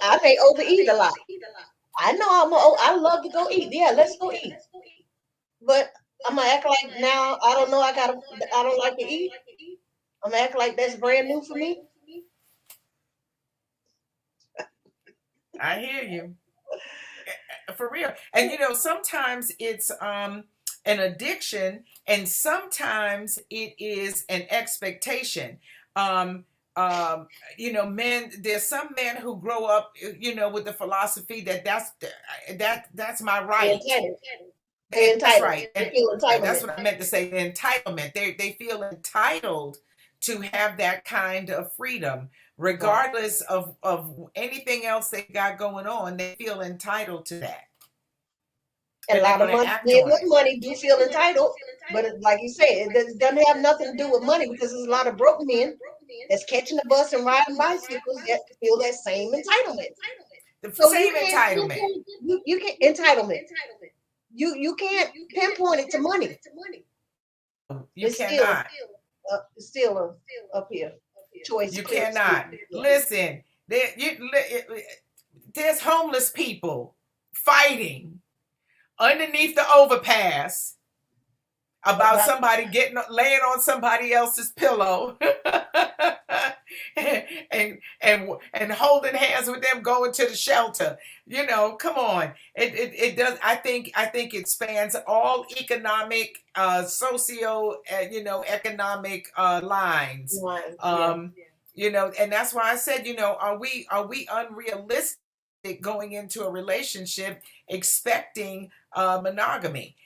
Speaker 2: I may overeat a lot. I know I love to go eat. Yeah, let's go eat. But I'm gonna act like now I don't know I don't like to eat. I'm gonna act like that's brand new for me.
Speaker 1: I hear you. For real. And sometimes it's an addiction, and sometimes it is an expectation. um Men, there's some men who grow up with the philosophy that that's my
Speaker 2: They're
Speaker 1: right.
Speaker 2: entitled. They're
Speaker 1: That's
Speaker 2: entitled.
Speaker 1: right.
Speaker 2: They
Speaker 1: And
Speaker 2: feel
Speaker 1: that's
Speaker 2: entitlement.
Speaker 1: what I meant to say, the entitlement. They feel entitled to have that kind of freedom,
Speaker 2: Right.
Speaker 1: regardless of anything else they got going on. They feel entitled to that,
Speaker 2: And a
Speaker 1: and they're
Speaker 2: lot of
Speaker 1: going to
Speaker 2: money,
Speaker 1: act
Speaker 2: men
Speaker 1: on
Speaker 2: with
Speaker 1: it.
Speaker 2: money do feel entitled, but like you say, doesn't have nothing to do with money because there's a lot of broke men that's catching the bus and riding bicycles that feel that same entitlement.
Speaker 1: The
Speaker 2: So you
Speaker 1: same
Speaker 2: can't
Speaker 1: entitlement.
Speaker 2: pinpoint you can't entitlement. You can't pinpoint it to money.
Speaker 1: You
Speaker 2: It's still
Speaker 1: cannot.
Speaker 2: it's still up here. Choice
Speaker 1: You
Speaker 2: clear
Speaker 1: cannot.
Speaker 2: statement. Yeah.
Speaker 1: Listen, there's homeless people fighting underneath the overpass about
Speaker 2: About
Speaker 1: somebody laying on somebody else's pillow, and holding hands with them going to the shelter. Come on. It does. I think it spans all economic, socio, economic lines.
Speaker 2: lines. Yeah.
Speaker 1: And that's why I said, are we unrealistic going into a relationship expecting monogamy?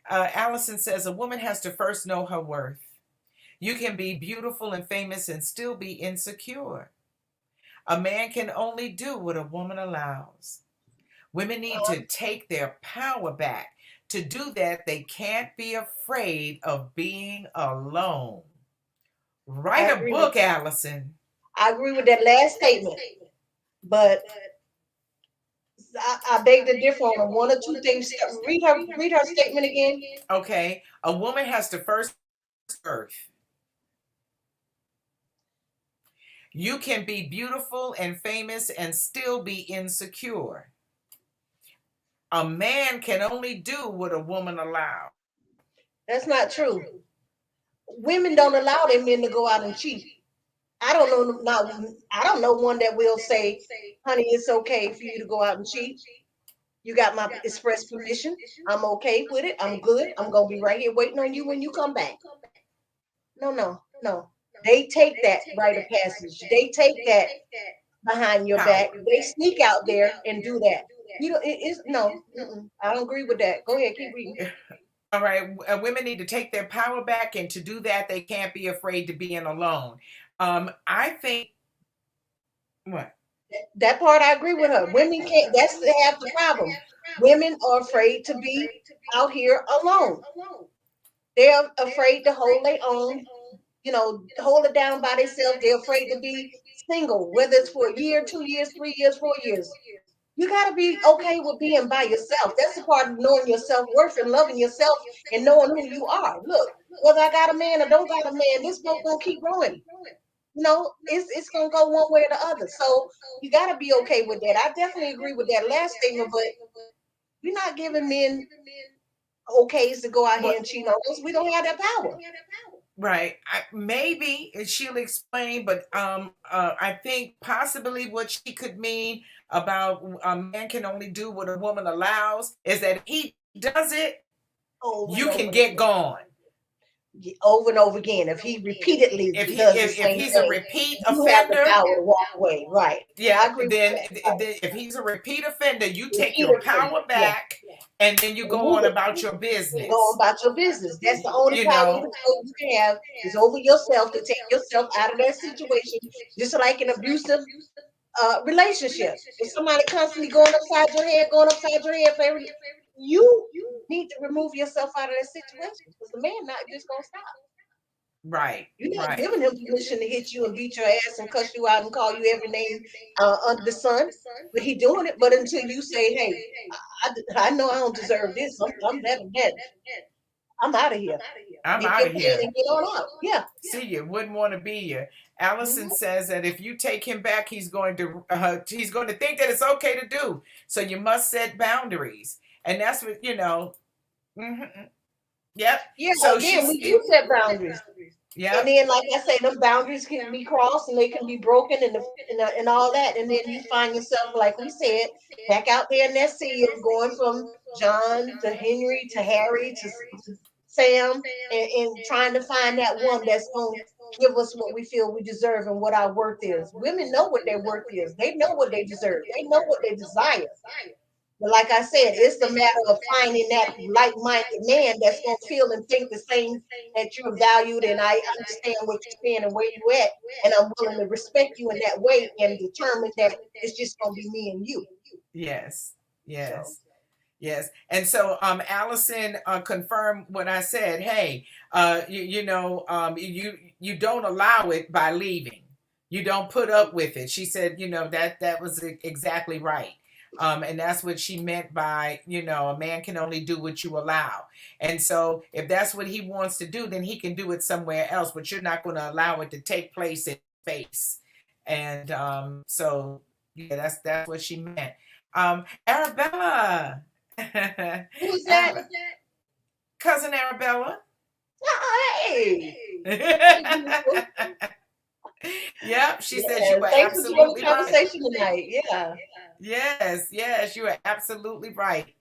Speaker 1: Uh, Allison says a woman has to first know her worth. You can be beautiful and famous and still be insecure. A man can only do what a woman allows. Women need to take their power back. To do that, they can't be afraid of being alone.
Speaker 2: I
Speaker 1: Write a
Speaker 2: agree with
Speaker 1: book, Allison.
Speaker 2: I agree with that last statement, but I beg to differ on one or two things. Read her statement again.
Speaker 1: Okay, a woman has to first earth. You can be beautiful and famous and still be insecure. A man can only do what a woman allows.
Speaker 2: That's not true. Women don't allow their men to go out and cheat. I don't know one that will say, honey, it's okay for you to go out and cheat. You got my express permission. I'm okay with it. I'm good. I'm gonna be right here waiting on you when you come back. No, no, no. They take that rite of passage. They take that behind your back.
Speaker 1: Power.
Speaker 2: They sneak out there and do that. You know, it is no. Mm-mm, I don't agree with that. Go ahead, keep reading.
Speaker 1: All right, women need to take their power back, and to do that, they can't be afraid to being alone. I think what?
Speaker 2: That part I agree with her. Women can't. That's the half the problem. Women are afraid to be out here alone. They're afraid to hold their own. You know, hold it down by themselves. They're afraid to be single, whether it's for a year, 2 years, 3 years, 4 years. You got to be okay with being by yourself. That's the part of knowing your self worth and loving yourself and knowing who you are. Look, whether I got a man or don't got a man, this boat gonna keep growing. You know, it's gonna go one way or the other. So you got to be okay with that. I definitely agree with that last statement, but you're not giving men okays to go out here
Speaker 1: What?
Speaker 2: and cheat on us. We don't have that power.
Speaker 1: Right. Maybe she'll explain, but I think possibly what she could mean about a man can only do what a woman allows is that if he does it,
Speaker 2: Over and
Speaker 1: you
Speaker 2: over
Speaker 1: can
Speaker 2: and
Speaker 1: get
Speaker 2: over.
Speaker 1: gone.
Speaker 2: Over and over again. If he repeatedly
Speaker 1: If he
Speaker 2: does the
Speaker 1: if
Speaker 2: same
Speaker 1: he's a
Speaker 2: thing,
Speaker 1: repeat
Speaker 2: you have the
Speaker 1: offender,
Speaker 2: power to walk away. Right.
Speaker 1: yeah,
Speaker 2: I agree with
Speaker 1: then,
Speaker 2: that. Right.
Speaker 1: if he's a repeat offender, you take
Speaker 2: Repeat
Speaker 1: your
Speaker 2: offender.
Speaker 1: power
Speaker 2: Yeah.
Speaker 1: back, and then you go
Speaker 2: Remove
Speaker 1: on
Speaker 2: it.
Speaker 1: about your
Speaker 2: Go on
Speaker 1: business.
Speaker 2: about your business. That's the only
Speaker 1: You
Speaker 2: power and
Speaker 1: know,
Speaker 2: control you can have is over yourself to take yourself out of that situation, just like an abusive relationship. If somebody constantly going upside your head for every, you need to remove yourself out of that situation because the man not just gonna stop.
Speaker 1: right,
Speaker 2: You're not
Speaker 1: right.
Speaker 2: giving him permission to hit you and beat your ass and cuss you out and call you every name under the sun. But he doing it. But until you say, "Hey, I know I don't deserve this. I'm better than that. I'm out of here.
Speaker 1: I'm
Speaker 2: Take
Speaker 1: out
Speaker 2: your
Speaker 1: of
Speaker 2: pain
Speaker 1: here.
Speaker 2: and get on out." Yeah.
Speaker 1: See, you wouldn't want to be here. Allison
Speaker 2: Mhm.
Speaker 1: says that if you take him back, he's going to think that it's okay to do. So you must set boundaries, and that's what you know. Mhm. Yep.
Speaker 2: Yeah.
Speaker 1: So
Speaker 2: Again,
Speaker 1: she's
Speaker 2: we do set boundaries. And
Speaker 1: yep.
Speaker 2: then, like I say, them boundaries can be crossed and they can be broken and all that. And then you find yourself, like we said, back out there in that sea of going from John to Henry to Harry to Sam and trying to find that one that's going to give us what we feel we deserve and what our worth is. Women know what their worth is, they know what they deserve, they know what they desire. But like I said, it's the matter of finding that like-minded man that's gonna feel and think the same that you're valued and I understand what you're saying and where you at, and I'm willing to respect you in that way and determine that it's just gonna be me and you.
Speaker 1: Yes.
Speaker 2: So
Speaker 1: Yes. Yes. And so Allison confirmed what I said. Hey, you don't allow it by leaving. You don't put up with it. She said, that was exactly right. And that's what she meant by, a man can only do what you allow. And so if that's what he wants to do, then he can do it somewhere else, but you're not going to allow it to take place in space. And so yeah, that's what she meant. Arabella.
Speaker 2: who is that?
Speaker 1: Cousin Arabella.
Speaker 2: Oh, hey, beautiful.
Speaker 1: Yep, she says you
Speaker 2: Yeah,
Speaker 1: were
Speaker 2: thanks for joining the
Speaker 1: absolutely right.
Speaker 2: conversation tonight. Yeah.
Speaker 1: Yes, yes, you are absolutely right.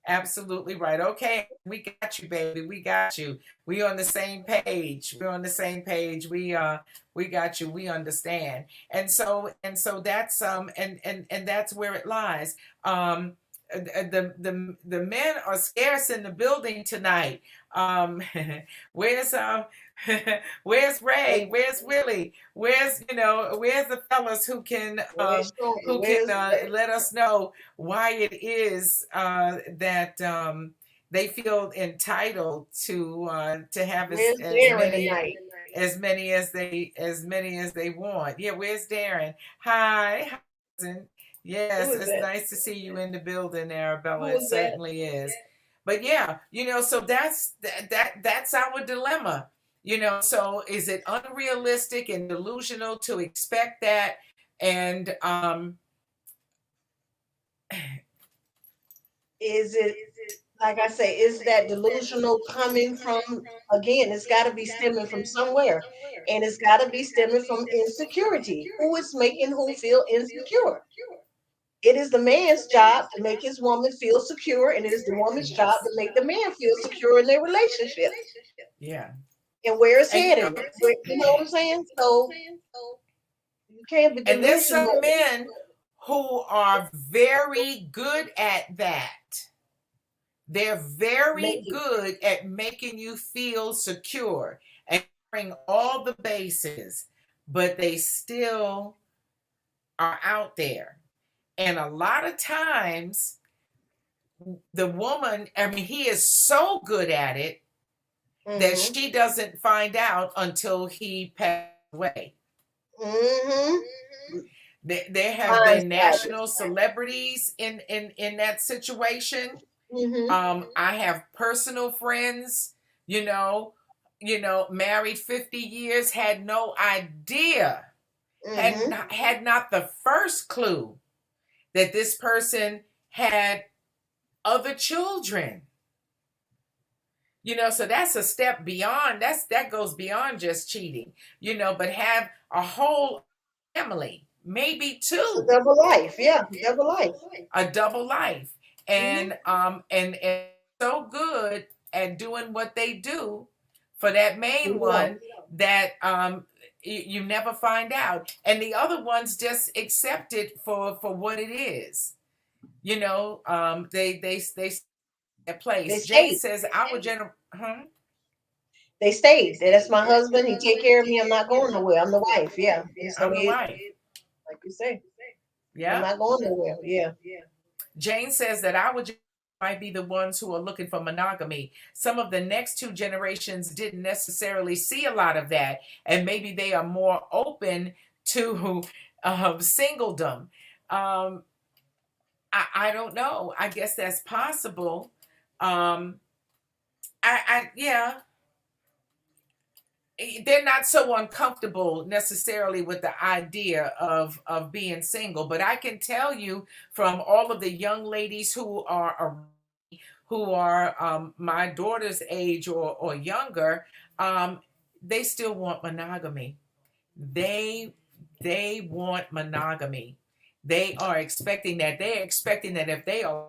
Speaker 1: Absolutely right. Okay, we got you, baby. We got you. We on the same page. We're on the same page. We got you. We understand. And so that's and that's where it lies. The men are scarce in the building tonight. Where's where's Ray?
Speaker 2: Hey,
Speaker 1: Where's Willie? Where's the fellas
Speaker 2: where's Tony?
Speaker 1: who can
Speaker 2: Where's
Speaker 1: let us know why it is that they feel entitled to have
Speaker 2: where's
Speaker 1: as
Speaker 2: Darren
Speaker 1: many
Speaker 2: tonight?
Speaker 1: as many as they want. Yeah, where's Darren? Hi, cousin.
Speaker 2: Who
Speaker 1: Yes,
Speaker 2: is
Speaker 1: it's
Speaker 2: that?
Speaker 1: nice to see you in the building, Arabella.
Speaker 2: Who
Speaker 1: It
Speaker 2: is that?
Speaker 1: certainly is. But yeah, so that's our dilemma. So is it unrealistic and delusional to expect that? And
Speaker 2: Is it, like I say, is that delusional coming from, again, it's got to be stemming from somewhere. And it's got to be stemming from insecurity. Who is making who feel insecure? It is the man's job to make his woman feel secure, and it is the woman's job to make the man feel secure in their relationship
Speaker 1: Yeah.
Speaker 2: and where it's
Speaker 1: And you know,
Speaker 2: headed. You know what I'm saying? So you can't be
Speaker 1: and there's some
Speaker 2: delusional.
Speaker 1: men who are very good at that. They're
Speaker 2: Make
Speaker 1: very
Speaker 2: it
Speaker 1: good at making you feel secure and covering all the bases, but they still are out there. And a lot of times, the woman, I mean, he is so good at it that
Speaker 2: mm-hmm.
Speaker 1: she doesn't find out until he passes away.
Speaker 2: Mm-hmm.
Speaker 1: There have been
Speaker 2: Blindsided.
Speaker 1: national celebrities in that situation.
Speaker 2: Mm-hmm.
Speaker 1: I have personal friends, you know, married 50 years, had no idea,
Speaker 2: Mm-hmm.
Speaker 1: had not the first clue that this person had other children. So that's a step beyond. That goes beyond just cheating, but have a whole family, maybe
Speaker 2: It's a
Speaker 1: two,
Speaker 2: double life. Yeah, double life.
Speaker 1: a double life.
Speaker 2: Mm-hmm.
Speaker 1: And so good at doing what they do for that
Speaker 2: Leave
Speaker 1: main
Speaker 2: it alone.
Speaker 1: one that you never find out, and the other ones just accept it for what it is. They at
Speaker 2: They
Speaker 1: place. Jane
Speaker 2: stayed.
Speaker 1: says our general, huh?
Speaker 2: They stayed. That's my husband. He take care of me. I'm not going nowhere. I'm the wife. Yeah. And so
Speaker 1: I'm the
Speaker 2: it,
Speaker 1: wife.
Speaker 2: like you say, I'm
Speaker 1: Yeah.
Speaker 2: not going nowhere. Yeah.
Speaker 1: Jane says that our generation might be the ones who are looking for monogamy. Some of the next two generations didn't necessarily see a lot of that, and maybe they are more open to singledom. Um, I don't know. I guess that's possible. Um, yeah, they're not so uncomfortable necessarily with the idea of being single, but I can tell you from all of the young ladies who are my daughter's age or younger, um, they still want monogamy. They want monogamy. They are expecting that. They're expecting that if they are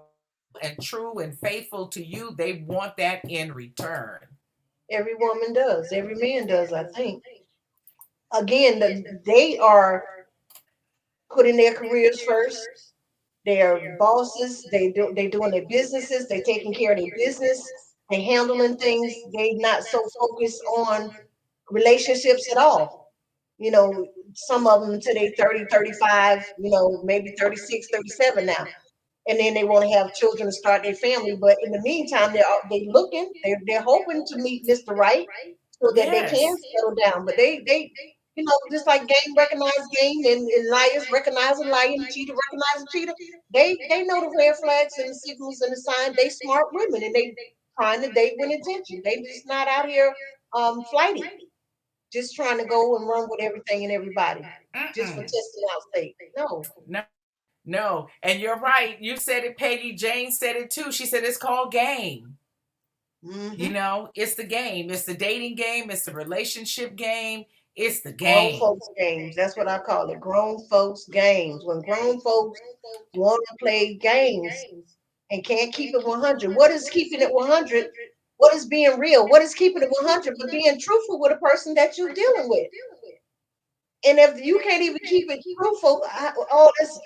Speaker 1: and true and faithful to you, they want that in return.
Speaker 2: Every woman does. Every man does, I think. Again, they are putting their careers first. They're bosses. They doing their businesses. They taking care of their business. They handling things. They not so focused on relationships at all. You know, some of them to they 30, 35, maybe 36, 37 now. And then they want to have children to start their family. But in the meantime, they looking, they're hoping to meet Mr. Right so that they can
Speaker 1: Yes.
Speaker 2: settle down. But they just like game recognize game, and liars recognize a liar, and cheater recognize a cheater. They know the red flags and the signals and the signs. They smart women, and they trying to date with intention. They just not out here flighty, just trying to go and run with everything and everybody just for
Speaker 1: Mm-mm.
Speaker 2: testing out state. No.
Speaker 1: No, no. And you're right. You said it, Peggy. Jane said it too. She said it's called game.
Speaker 2: Hmm.
Speaker 1: It's the game. It's the dating game. It's the relationship game. It's the
Speaker 2: Grown
Speaker 1: game.
Speaker 2: folks games. That's what I call it. Grown folks games. When grown folks want to play games and can't keep it 100. What is keeping it 100? What is being real? What is keeping it 100? But being truthful with a person that you're dealing with. And if you can't even keep it truthful, all this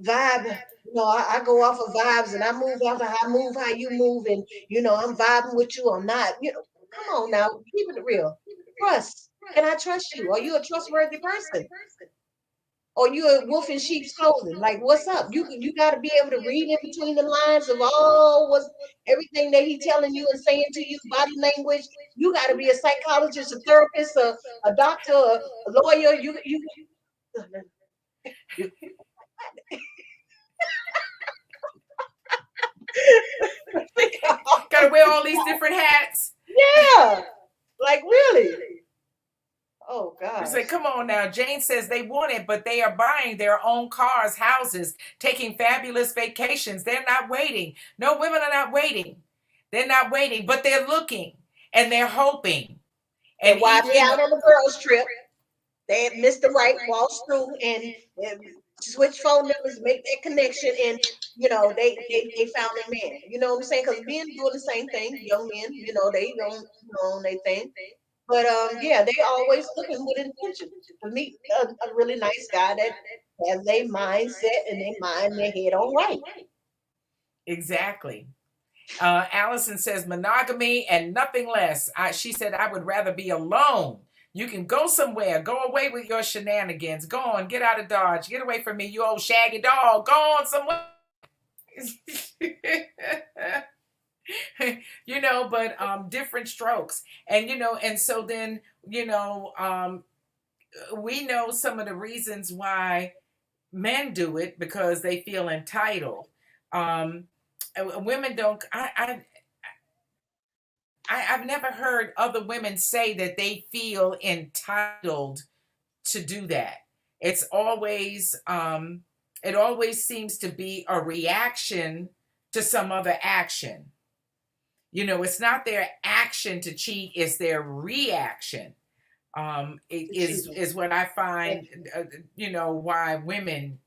Speaker 2: vibe, I go off of vibes and I move off of how I move, how you move, and I'm vibing with you or not. Come on now, keep it real. Trust. Can I trust you? Are you a trustworthy person? Or you a wolf in sheep's clothing? Like, what's up? You got to be able to read in between the lines of all what's everything that he telling you and saying to you, body language. You got to be a psychologist, a therapist, a doctor, a lawyer. You
Speaker 1: Gotta wear all these different hats.
Speaker 2: yeah, like really. Oh
Speaker 1: You say,
Speaker 2: gosh.
Speaker 1: come on now. Jane says they want it, but they are buying their own cars, houses, taking fabulous vacations. They're not waiting. No, women are not waiting. They're not waiting, but they're looking and they're hoping. And
Speaker 2: And while
Speaker 1: each
Speaker 2: they out on the girls trip, they Mr. Right walks through and switch phone numbers, make that connection, and they found their man. You know what I'm saying? Because men doing the same thing. Young men, they don't know they thing. But yeah, they always looking with intention to meet a really nice guy that has their mindset and their mind, their head on right.
Speaker 1: Exactly. Allison says monogamy and nothing less. She said, I would rather be alone. You can go somewhere, go away with your shenanigans. Go on, get out of Dodge. Get away from me, you old shaggy dog. Go on somewhere. But different strokes. And and so then, we know some of the reasons why men do it because they feel entitled. Um, Women don't. I've never heard other women say that they feel entitled to do that. It's always it always seems to be a reaction to some other action. It's not their action to cheat; it's their reaction. Is what I find. Why women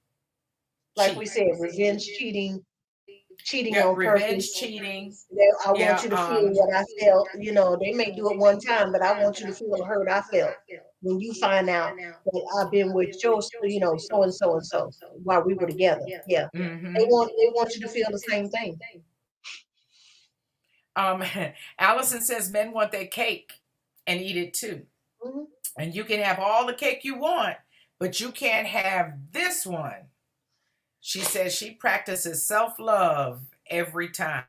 Speaker 2: Like we
Speaker 1: cheat.
Speaker 2: said, revenge cheating, cheating
Speaker 1: Yeah,
Speaker 2: on
Speaker 1: revenge
Speaker 2: purpose.
Speaker 1: cheating.
Speaker 2: I want
Speaker 1: Yeah,
Speaker 2: you to feel what I felt. They may do it one time, but I want you to feel the hurt I felt when you find out that I've been with so and so while we were together. Yeah,
Speaker 1: hmm
Speaker 2: they want you to feel the same thing.
Speaker 1: Um, Allison says men want their cake and eat it too.
Speaker 2: Hmm.
Speaker 1: And you can have all the cake you want, but you can't have this one. She says she practices self-love every time.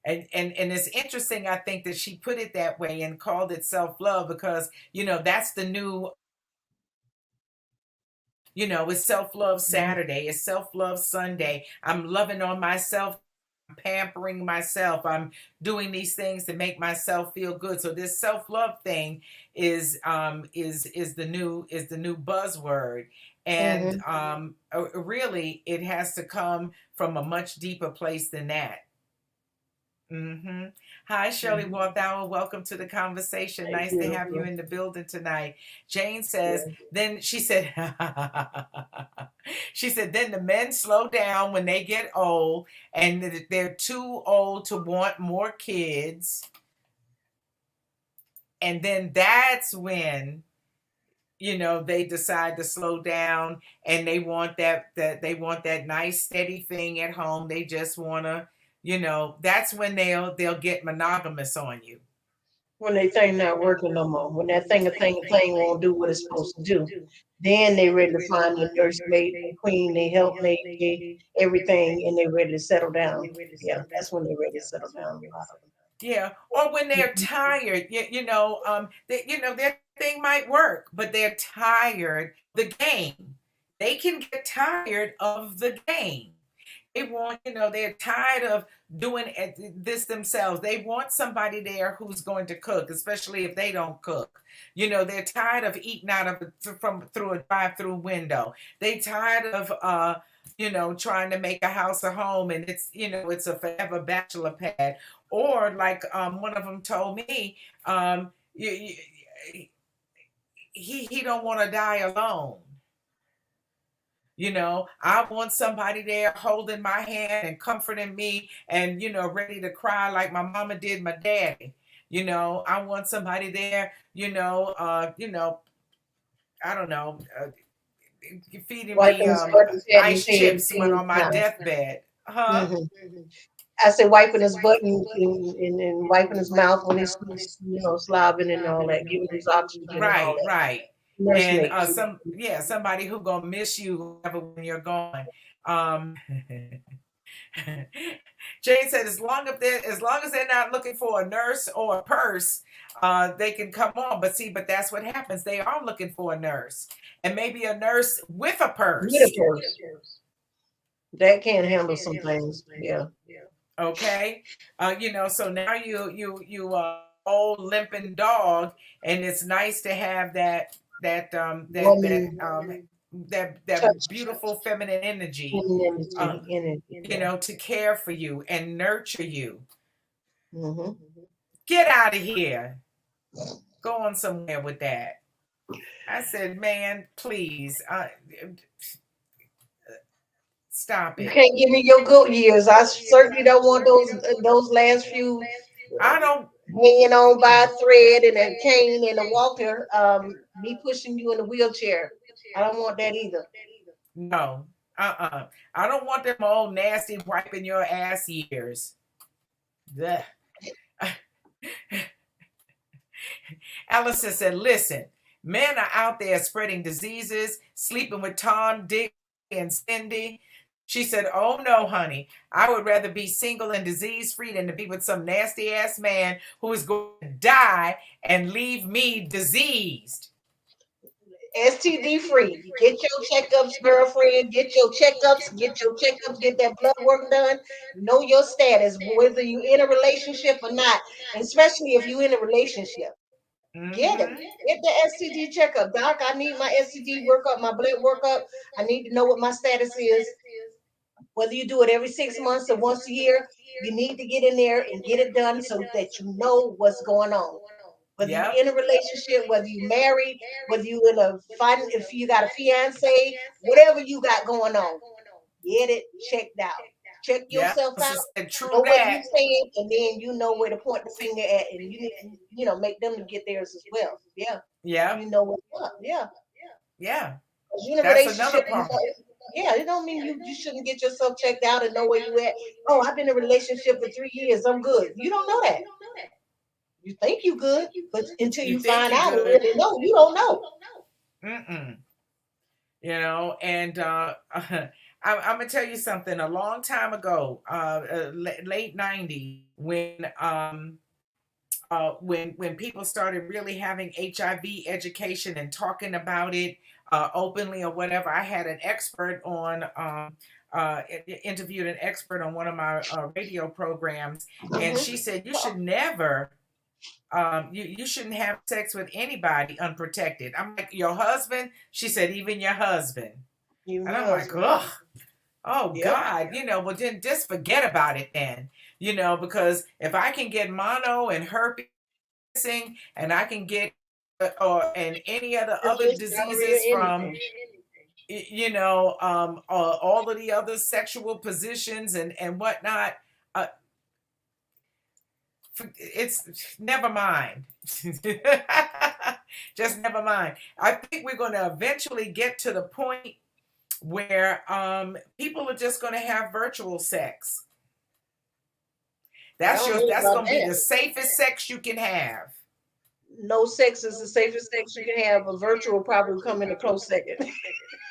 Speaker 1: And it's interesting, I think, that she put it that way and called it self-love because, that's the new, it's self-love
Speaker 2: Hmm.
Speaker 1: Saturday, it's self-love Sunday. I'm loving on myself, pampering myself. I'm doing these things to make myself feel good. So this self-love thing is the new buzzword. And
Speaker 2: Hmm.
Speaker 1: really it has to come from a much deeper place than that. Hi, Shirley
Speaker 2: Hmm.
Speaker 1: Walthauer. Welcome to the conversation.
Speaker 2: Hey,
Speaker 1: Nice to have you
Speaker 2: beautiful.
Speaker 1: in the building tonight. Jane says,
Speaker 2: Yeah.
Speaker 1: then she said, she said, then the men slow down when they get old and they're too old to want more kids. And then that's when, they decide to slow down and they want that nice steady thing at home. They just want to, that's when they'll get monogamous on you.
Speaker 2: When they thing not working no more, when that thing won't do what it's supposed to do, then they ready to find a nursemaid, a queen, they helpmate, they everything, and they ready to settle down. Yeah, that's when they ready to settle down. A lot of
Speaker 1: Yeah, or when they're
Speaker 2: them.
Speaker 1: tired, their thing might work, but they're tired of the game. They can get tired of the game. They want, they're tired of doing this themselves. They want somebody there who's going to cook, especially if they don't cook. They're tired of eating out of from through a drive-through window. They tired of trying to make a house a home and it's a forever bachelor pad. Or like one of them told me, he don't want to die alone. I want somebody there holding my hand and comforting me and, ready to cry like my mama did my daddy. I want somebody there, I don't know, feeding me
Speaker 2: Wiping his butt, his head, and his
Speaker 1: ice
Speaker 2: head,
Speaker 1: chips when
Speaker 2: and
Speaker 1: on my deathbed. Huh?
Speaker 2: hmm I said wiping his butt and wiping his mouth when he's slobbing and all that, giving his oxygen and all
Speaker 1: Right,
Speaker 2: that.
Speaker 1: right. And
Speaker 2: Nursemaid.
Speaker 1: somebody who gonna miss you whoever when you're gone. Um Jane said, as long as they're not looking for a nurse or a purse, they can come on. But that's what happens. They are looking for a nurse, and maybe a nurse with a
Speaker 2: With a
Speaker 1: purse.
Speaker 2: purse. That can't handle some things. Yeah.
Speaker 1: Okay, so now you old limping dog, and it's nice to have that
Speaker 2: Woman
Speaker 1: that
Speaker 2: touch
Speaker 1: beautiful feminine energy,
Speaker 2: energy in it. Yeah.
Speaker 1: to care for you and nurture you.
Speaker 2: Hmm.
Speaker 1: Get out of here. Go on somewhere with that. I said, man, please, stop
Speaker 2: You
Speaker 1: it.
Speaker 2: can't give me your good years. I certainly don't want those last few
Speaker 1: I don't.
Speaker 2: hanging on by a thread and a cane and a walker. Me pushing you in a wheelchair. I don't want that either.
Speaker 1: No. I don't want them old nasty wiping your ass years. Ugh. Allison said, listen, men are out there spreading diseases, sleeping with Tom, Dick, and Cindy. She said, oh no, honey. I would rather be single and disease free than to be with some nasty ass man who is going to die and leave me diseased.
Speaker 2: STD free. Get your checkups, girlfriend. Get your checkups. Get your checkups. Get that blood work done. Know your status, whether you in a relationship or not, and especially if you in a relationship. Get
Speaker 1: Mm-hmm.
Speaker 2: him. Get the STD checkup. Doc, I need my STD workup, my blood workup. I need to know what my status is. Whether you do it every 6 months or once a year, you need to get in there and get it done so that you know what's going on. Whether you
Speaker 1: Yep.
Speaker 2: in a relationship, whether you married, whether you in a fun, if you got a fiance, whatever you got going on, get it checked out. Check
Speaker 1: Yep.
Speaker 2: yourself out.
Speaker 1: She said, true
Speaker 2: Know what you
Speaker 1: that.
Speaker 2: saying, and then you know where to point the finger at, and you need to, make them to get theirs as well. Yeah,
Speaker 1: Yep.
Speaker 2: you know what's up. Yeah,
Speaker 1: Yeah.
Speaker 2: 'cause you in a
Speaker 1: That's another
Speaker 2: relationship,
Speaker 1: part.
Speaker 2: yeah, it don't mean you shouldn't get yourself checked out and know where you at. Oh, I've been in a relationship for 3 years. I'm good. You don't know that. You think you good, but until
Speaker 1: You
Speaker 2: you
Speaker 1: think
Speaker 2: find
Speaker 1: you're
Speaker 2: out and
Speaker 1: good.
Speaker 2: really know, you don't know.
Speaker 1: Mm-mm. And I'm gonna tell you something. A long time ago, late '90s, when people started really having HIV education and talking about it openly or whatever, I had an expert on. Interviewed an expert on one of my radio programs, and she
Speaker 2: Hmm.
Speaker 1: said you should never you shouldn't have sex with anybody unprotected. I'm like, your husband? She said, even your husband.
Speaker 2: Even
Speaker 1: And
Speaker 2: your
Speaker 1: I'm like,
Speaker 2: husband.
Speaker 1: ugh, oh
Speaker 2: Yep.
Speaker 1: God, well then just forget about it then. Because if I can get mono and herpes and I can get or and any other
Speaker 2: Syphilis, gonorrhea,
Speaker 1: diseases from
Speaker 2: anything.
Speaker 1: all of the other sexual positions and whatnot, uh, it's never mind. Just never mind. I think we're going to eventually get to the point where people are just going to have virtual sex.
Speaker 2: I don't know
Speaker 1: That's
Speaker 2: about
Speaker 1: going to be
Speaker 2: that.
Speaker 1: the safest sex you can have.
Speaker 2: No sex is the safest sex you can have. A virtual probably will come in a close second. But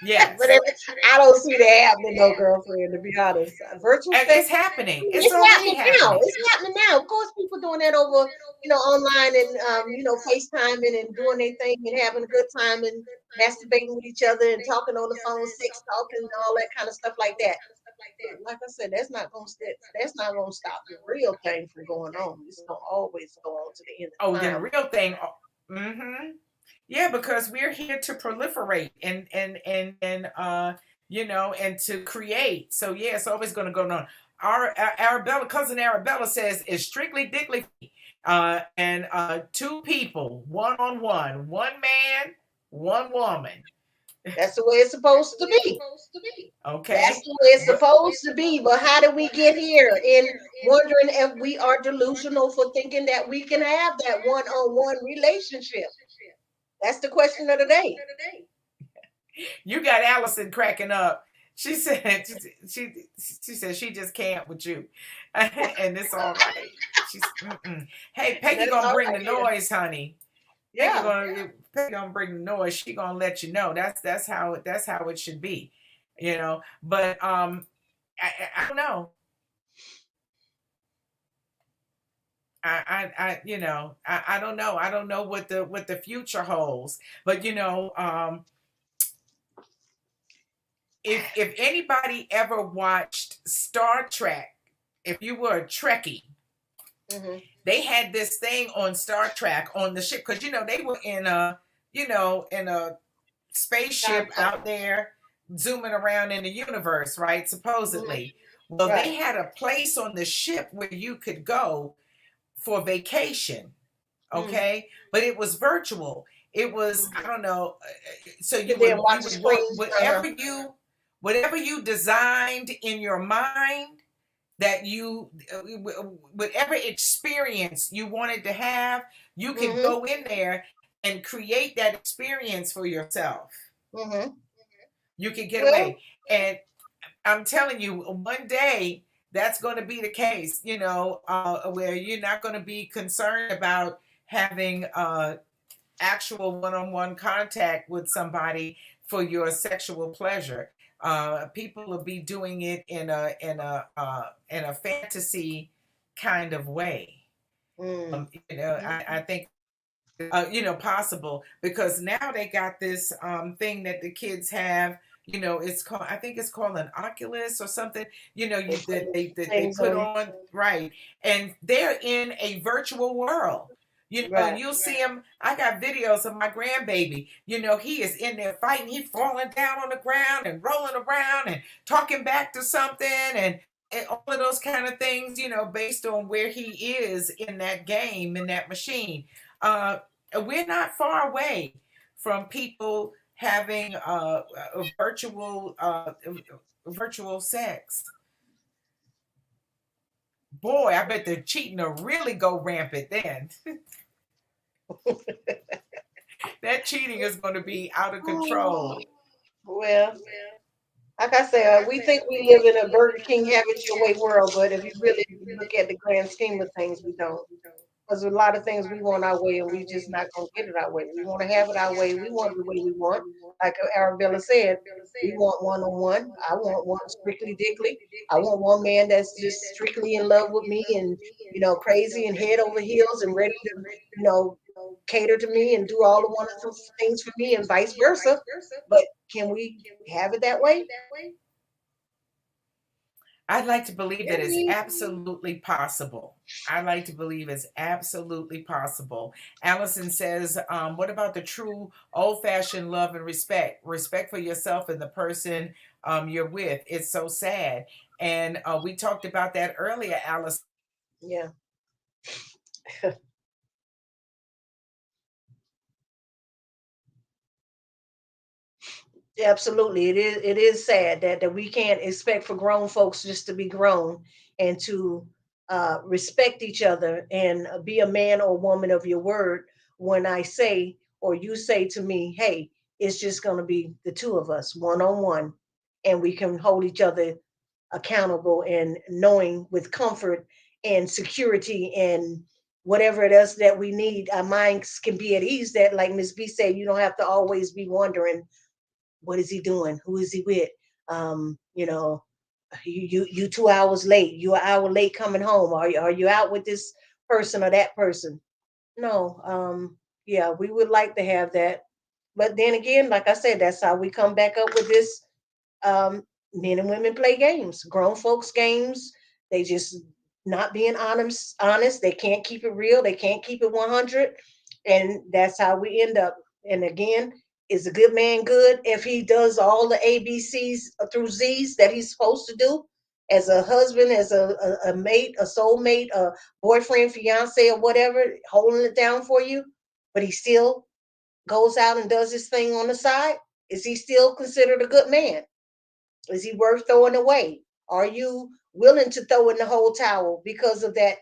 Speaker 1: Yes.
Speaker 2: I don't see that happening, no, girlfriend, to be honest. Virtual
Speaker 1: And
Speaker 2: sex,
Speaker 1: it's happening. It's
Speaker 2: it's
Speaker 1: already
Speaker 2: happening now.
Speaker 1: happening.
Speaker 2: It's happening now. Of course, people doing that over, online and FaceTiming and doing their thing and having a good time and masturbating with each other and talking on the phone, sex talking and all that kind of stuff like that. But like I said, that's not gonna stop the real thing from going on. It's gonna always go on to the end
Speaker 1: Oh,
Speaker 2: of
Speaker 1: then the
Speaker 2: time.
Speaker 1: real thing. Mm-hmm. Yeah, because we're here to proliferate and to create. So yeah, it's always going to go on. Our Arabella cousin Arabella says it's strictly dickly, and two people, one on one man, one woman.
Speaker 2: That's the way it's supposed to be. That's
Speaker 1: Okay,
Speaker 2: the way it's
Speaker 1: but
Speaker 2: supposed to be. But how did we get here? In wondering if we are delusional for thinking that we can have that one-on-one relationship. That's the question of the day.
Speaker 1: you got Allison cracking up. She said she said she just can't with you, and it's all right. She's mm-mm. Hey,
Speaker 2: And
Speaker 1: Peggy
Speaker 2: that's
Speaker 1: gonna
Speaker 2: all
Speaker 1: bring
Speaker 2: right.
Speaker 1: the
Speaker 2: Yeah.
Speaker 1: noise, honey.
Speaker 2: Yeah.
Speaker 1: Peggy gonna bring the noise. She gonna let you know. That's how it should be, But I don't know. I don't know. I don't know what the future holds. But if anybody ever watched Star Trek, if you were a Trekkie,
Speaker 2: Hmm.
Speaker 1: they had this thing on Star Trek on the ship because they were in a
Speaker 2: Time
Speaker 1: spaceship
Speaker 2: tunnel.
Speaker 1: out there zooming around in the universe, right?
Speaker 2: Hmm.
Speaker 1: Supposedly. Well, they
Speaker 2: Right.
Speaker 1: had a place on the ship where you could go for vacation,
Speaker 2: Mm.
Speaker 1: okay? But it was virtual. It was, I
Speaker 2: Mhm.
Speaker 1: don't know. So
Speaker 2: Sit there and
Speaker 1: you
Speaker 2: watch the
Speaker 1: would want
Speaker 2: screen. Uh-huh.
Speaker 1: whatever you designed in your mind, that whatever experience you wanted to have, you could
Speaker 2: Mm-hmm.
Speaker 1: go in there and create that experience for yourself.
Speaker 2: Mm-hmm.
Speaker 1: You could get
Speaker 2: Well,
Speaker 1: away. And I'm telling you, one day that's going to be the case, where you're not going to be concerned about having actual one-on-one contact with somebody for your sexual pleasure. People will be doing it in a fantasy kind of way.
Speaker 2: mm,
Speaker 1: I think possible, because now they got this thing that the kids have. It's called, I think it's called an Oculus or something.
Speaker 2: they
Speaker 1: You
Speaker 2: put
Speaker 1: that they
Speaker 2: things
Speaker 1: put
Speaker 2: on.
Speaker 1: on, right, and they're in a virtual world. And
Speaker 2: Right.
Speaker 1: you'll see him. I got videos of my grandbaby. He is in there fighting. He's falling down on the ground and rolling around and talking back to something, and all of those kind of things. Based on where he is in that game, in that machine. Uh, we're not far away from people having virtual sex. Boy, I bet the cheating will really go rampant then. That cheating is going to be out of
Speaker 2: Oh,
Speaker 1: control.
Speaker 2: well, like I say, we think we live in a Burger King, have it your way world, but if you really look at the grand scheme of things, we don't. Because a lot of things we want our way, and we just not gonna get it our way. We want to have it our way. We want it the way we want. Like Arabella said, we want one on one. I want one strictly dickly. I want one man that's just strictly in love with me and crazy and head over heels and ready to you know cater to me and do all the wonderful things for me and vice versa. But can we have it that way?
Speaker 1: I'd like to believe that
Speaker 2: Can
Speaker 1: it's
Speaker 2: we?
Speaker 1: absolutely possible. I like to believe it's absolutely possible. Allison says, what about the true old fashioned love and respect? Respect for yourself and the person you're with. It's so sad. And we talked about that earlier, Allison.
Speaker 2: Yeah. Absolutely. It is sad that we can't expect for grown folks just to be grown and to respect each other and be a man or woman of your word when I say or you say to me, hey, it's just going to be the two of us, one on one, and we can hold each other accountable and knowing with comfort and security and whatever it is that we need, our minds can be at ease that, like Miss B said, you don't have to always be wondering what is he doing? Who is he with? You know, you 2 hours late. You an hour late coming home. Are you out with this person or that person? No. Yeah, we would like to have that, but then again, like I said, that's how we come back up with this. Men and women play games, grown folks games. They just not being honest. Honest. They can't keep it real. They can't keep it 100, and that's how we end up. And again, is a good man good if he does all the ABCs through Z's that he's supposed to do as a husband, as a mate, a soulmate, a boyfriend, fiance, or whatever, holding it down for you, but he still goes out and does his thing on the side? Is he still considered a good man? Is he worth throwing away? Are you willing to throw in the whole towel because of that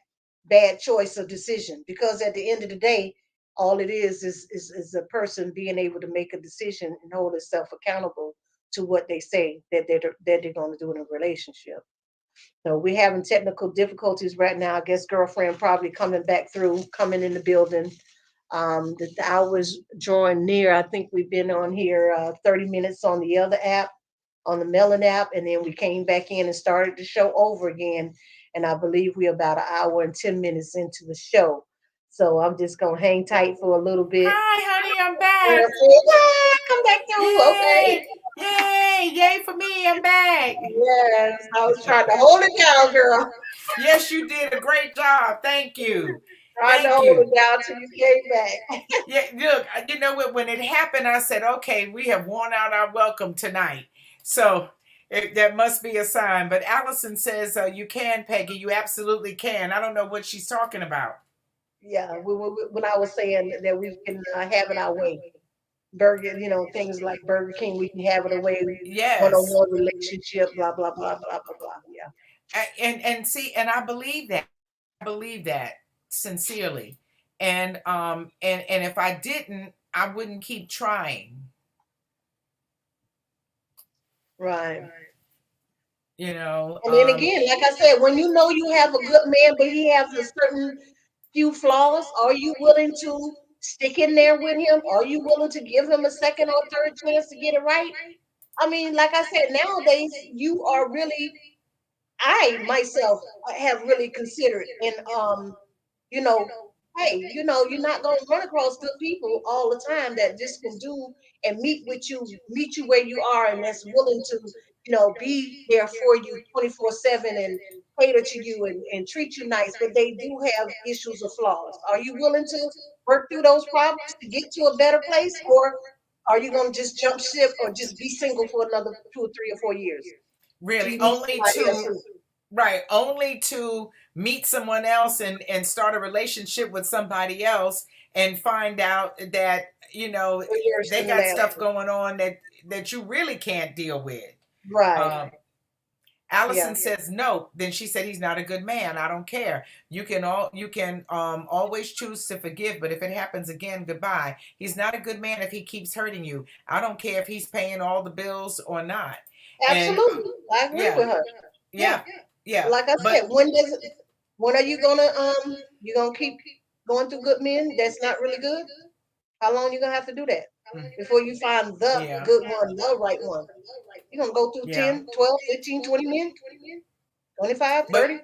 Speaker 2: bad choice of decision? Because at the end of the day, all it is a person being able to make a decision and hold itself accountable to what they say that they're going to do in a relationship. So we're having technical difficulties right now. I guess girlfriend probably coming back through, coming in the building. The hours drawing near. I think we've been on here 30 minutes on the other app, on the Melon app, and then we came back in and started the show over again. And I believe we're about an hour and 10 minutes into the show. So I'm just gonna hang tight for a little bit.
Speaker 1: Hi, honey, I'm back.
Speaker 2: Yeah, come back through. Okay.
Speaker 1: Yay! Yay! Yay for me, I'm back.
Speaker 2: Yes, I was trying to hold it down, girl.
Speaker 1: Yes, you did a great job. Thank you.
Speaker 2: Trying to
Speaker 1: Thank
Speaker 2: hold
Speaker 1: you.
Speaker 2: it down till you came back.
Speaker 1: Yeah, look, you know what? When it happened, I said, okay, we have worn out our welcome tonight. So that must be a sign. But Allison says, you can, Peggy. You absolutely can. I don't know what she's talking about.
Speaker 2: Yeah, when I was saying that we can have it our way, burger, things like Burger King, we can have it away,
Speaker 1: Yes.
Speaker 2: one-on-one relationship, blah blah blah blah blah blah. Yeah,
Speaker 1: And see, and I believe that. I believe that sincerely. And if I didn't, I wouldn't keep trying.
Speaker 2: right.
Speaker 1: You know,
Speaker 2: And then again, like I said, when you know you have a good man, but he has a certain few flaws, are you willing to stick in there with him? Are you willing to give him a second or third chance to get it right? I mean, like I said, nowadays you are really, I myself have really considered, and you know, hey, you're not gonna run across good people all the time that just can do and meet you where you are, and that's willing to, be there for you 24/7 and cater to you and treat you nice, but they do have issues or flaws. Are you willing to work through those problems to get to a better place, or are you gonna just jump ship or just be single for another 2 or 3 or 4 years till
Speaker 1: really
Speaker 2: you meet
Speaker 1: only
Speaker 2: somebody else
Speaker 1: to
Speaker 2: who,
Speaker 1: right, only to meet someone else and start a relationship with somebody else and find out that,
Speaker 2: for years
Speaker 1: they
Speaker 2: from
Speaker 1: got
Speaker 2: now?
Speaker 1: stuff going on that you really can't deal with.
Speaker 2: Right.
Speaker 1: Um, Allison
Speaker 2: Yeah.
Speaker 1: says no. Then she said he's not a good man. I don't care. You can always choose to forgive, but if it happens again, goodbye. He's not a good man if he keeps hurting you. I don't care if he's paying all the bills or not. And
Speaker 2: Absolutely. I agree
Speaker 1: yeah,
Speaker 2: with her. Yeah.
Speaker 1: yeah, yeah.
Speaker 2: Like I
Speaker 1: But
Speaker 2: said, when are you gonna keep going through good men that's not really good? How long you gonna have to do that
Speaker 1: mm,
Speaker 2: before you find the
Speaker 1: yeah,
Speaker 2: good one, the right one? You're gonna go through
Speaker 1: yeah.
Speaker 2: 10, 12, 15, 20 men, 25,
Speaker 1: But
Speaker 2: 30.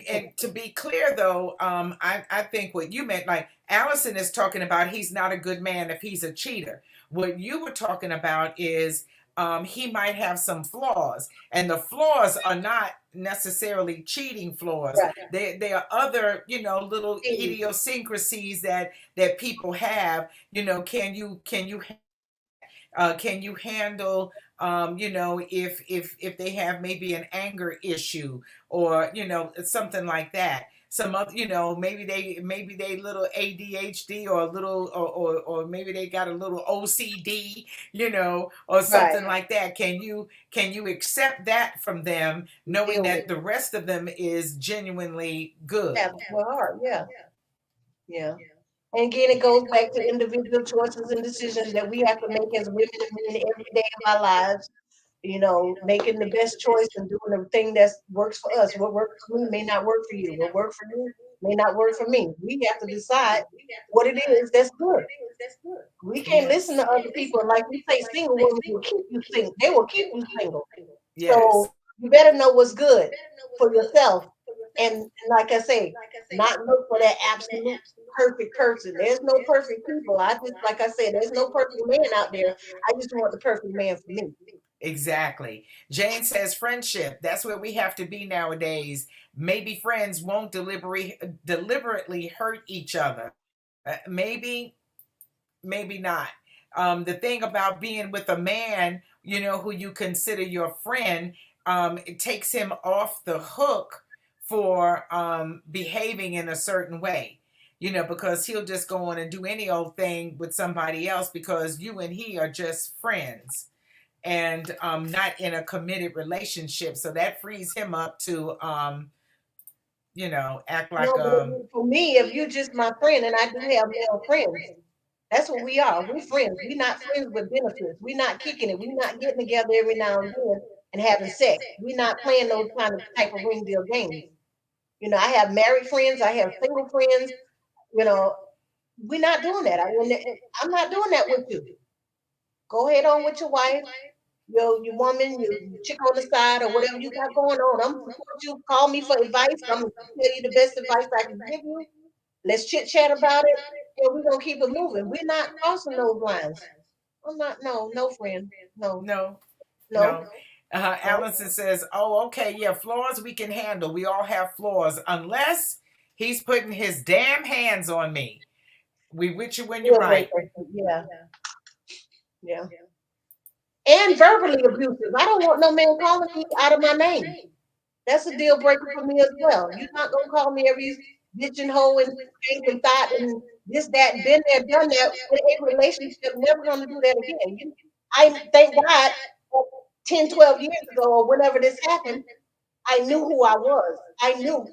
Speaker 1: and to be clear though, I think what you meant, like Allison is talking about, he's not a good man if he's a cheater. What you were talking about is he might have some flaws, and the flaws are not necessarily cheating flaws.
Speaker 2: Right.
Speaker 1: They are other, little
Speaker 2: Continue.
Speaker 1: idiosyncrasies that people have. Can you handle, if they have maybe an anger issue, or something like that? Some other, maybe they little ADHD, or a little, or maybe they got a little OCD, or
Speaker 2: Right.
Speaker 1: something like that. Can you accept that from them, knowing
Speaker 2: Deal with
Speaker 1: that the rest of them is genuinely good?
Speaker 2: have to work hard. Yeah. Yeah. And again, it goes back to individual choices and decisions that we have to make as women and men every day of our lives. Making the best choice and doing the thing that works for us. What works for me may not work for you. What works for you may not work for me. We have to decide what it is that's good. We can't listen to
Speaker 1: Yes.
Speaker 2: other people. Like we say, single women will keep you single. They will keep you single.
Speaker 1: Yes.
Speaker 2: So you better know what's good for yourself. And like I say, not look for that absolute perfect person. There's no perfect people. Like I said, there's no perfect man out there. I just want the perfect man for me.
Speaker 1: Exactly. Jane says friendship. That's where we have to be nowadays. Maybe friends won't deliberately hurt each other. Maybe not. The thing about being with a man, who you consider your friend, it takes him off the hook for behaving in a certain way. Because he'll just go on and do any old thing with somebody else, because you and he are just friends, and not in a committed relationship. So that frees him up to, act
Speaker 2: No,
Speaker 1: like,
Speaker 2: but for me, if you're just my friend, and I do have male friends, that's what we are. We're friends. We're not friends with benefits. We're not kicking it. We're not getting together every now and then and having sex. We're not playing those kind of type of ring deal games. I have married friends. I have single friends. You know, we're not doing that. I'm not doing that with you. Go ahead on with your wife, your woman, your chick on the side, or whatever you got going on. I'm support you. Call me for advice. I'm gonna tell you the best advice I can give you. Let's chit chat about it, and we're gonna keep it moving. We're not crossing those lines. I'm not. No, no, friend. No,
Speaker 1: no,
Speaker 2: no,
Speaker 1: no.
Speaker 2: no.
Speaker 1: Allison says, oh, okay, yeah, flaws we can handle. We all have flaws, unless he's putting his damn hands on me. We with you when you're
Speaker 2: Deal
Speaker 1: right.
Speaker 2: breaker. Yeah, yeah. And verbally abusive. I don't want no man calling me out of my name. That's a deal breaker for me as well. You're not gonna call me every. pigeonhole in faith and thought and this, that, and been there, done that in a relationship, never gonna do that again. I thank God 10, 12 years ago or whenever this happened, I knew who I was. I know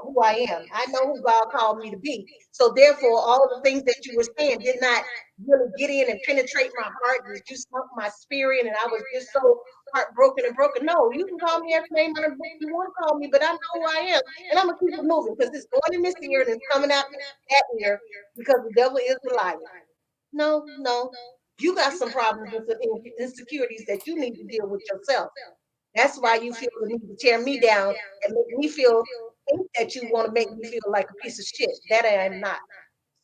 Speaker 2: who I am. I know who God called me to be. So therefore, all the things that you were saying did not really get in and penetrate my heart. It just sunk my spirit, and I was just so heartbroken and broken. No, you can call me every name on the book you want to call me, but I know who I am, and I'm gonna keep it moving because it's going in this ear and it's coming out that ear because the devil is a liar. No, no, you got some problems and some insecurities that you need to deal with yourself. That's why you feel the need to tear me down and make me feel think that you want to make me feel like a piece of shit. That I am not.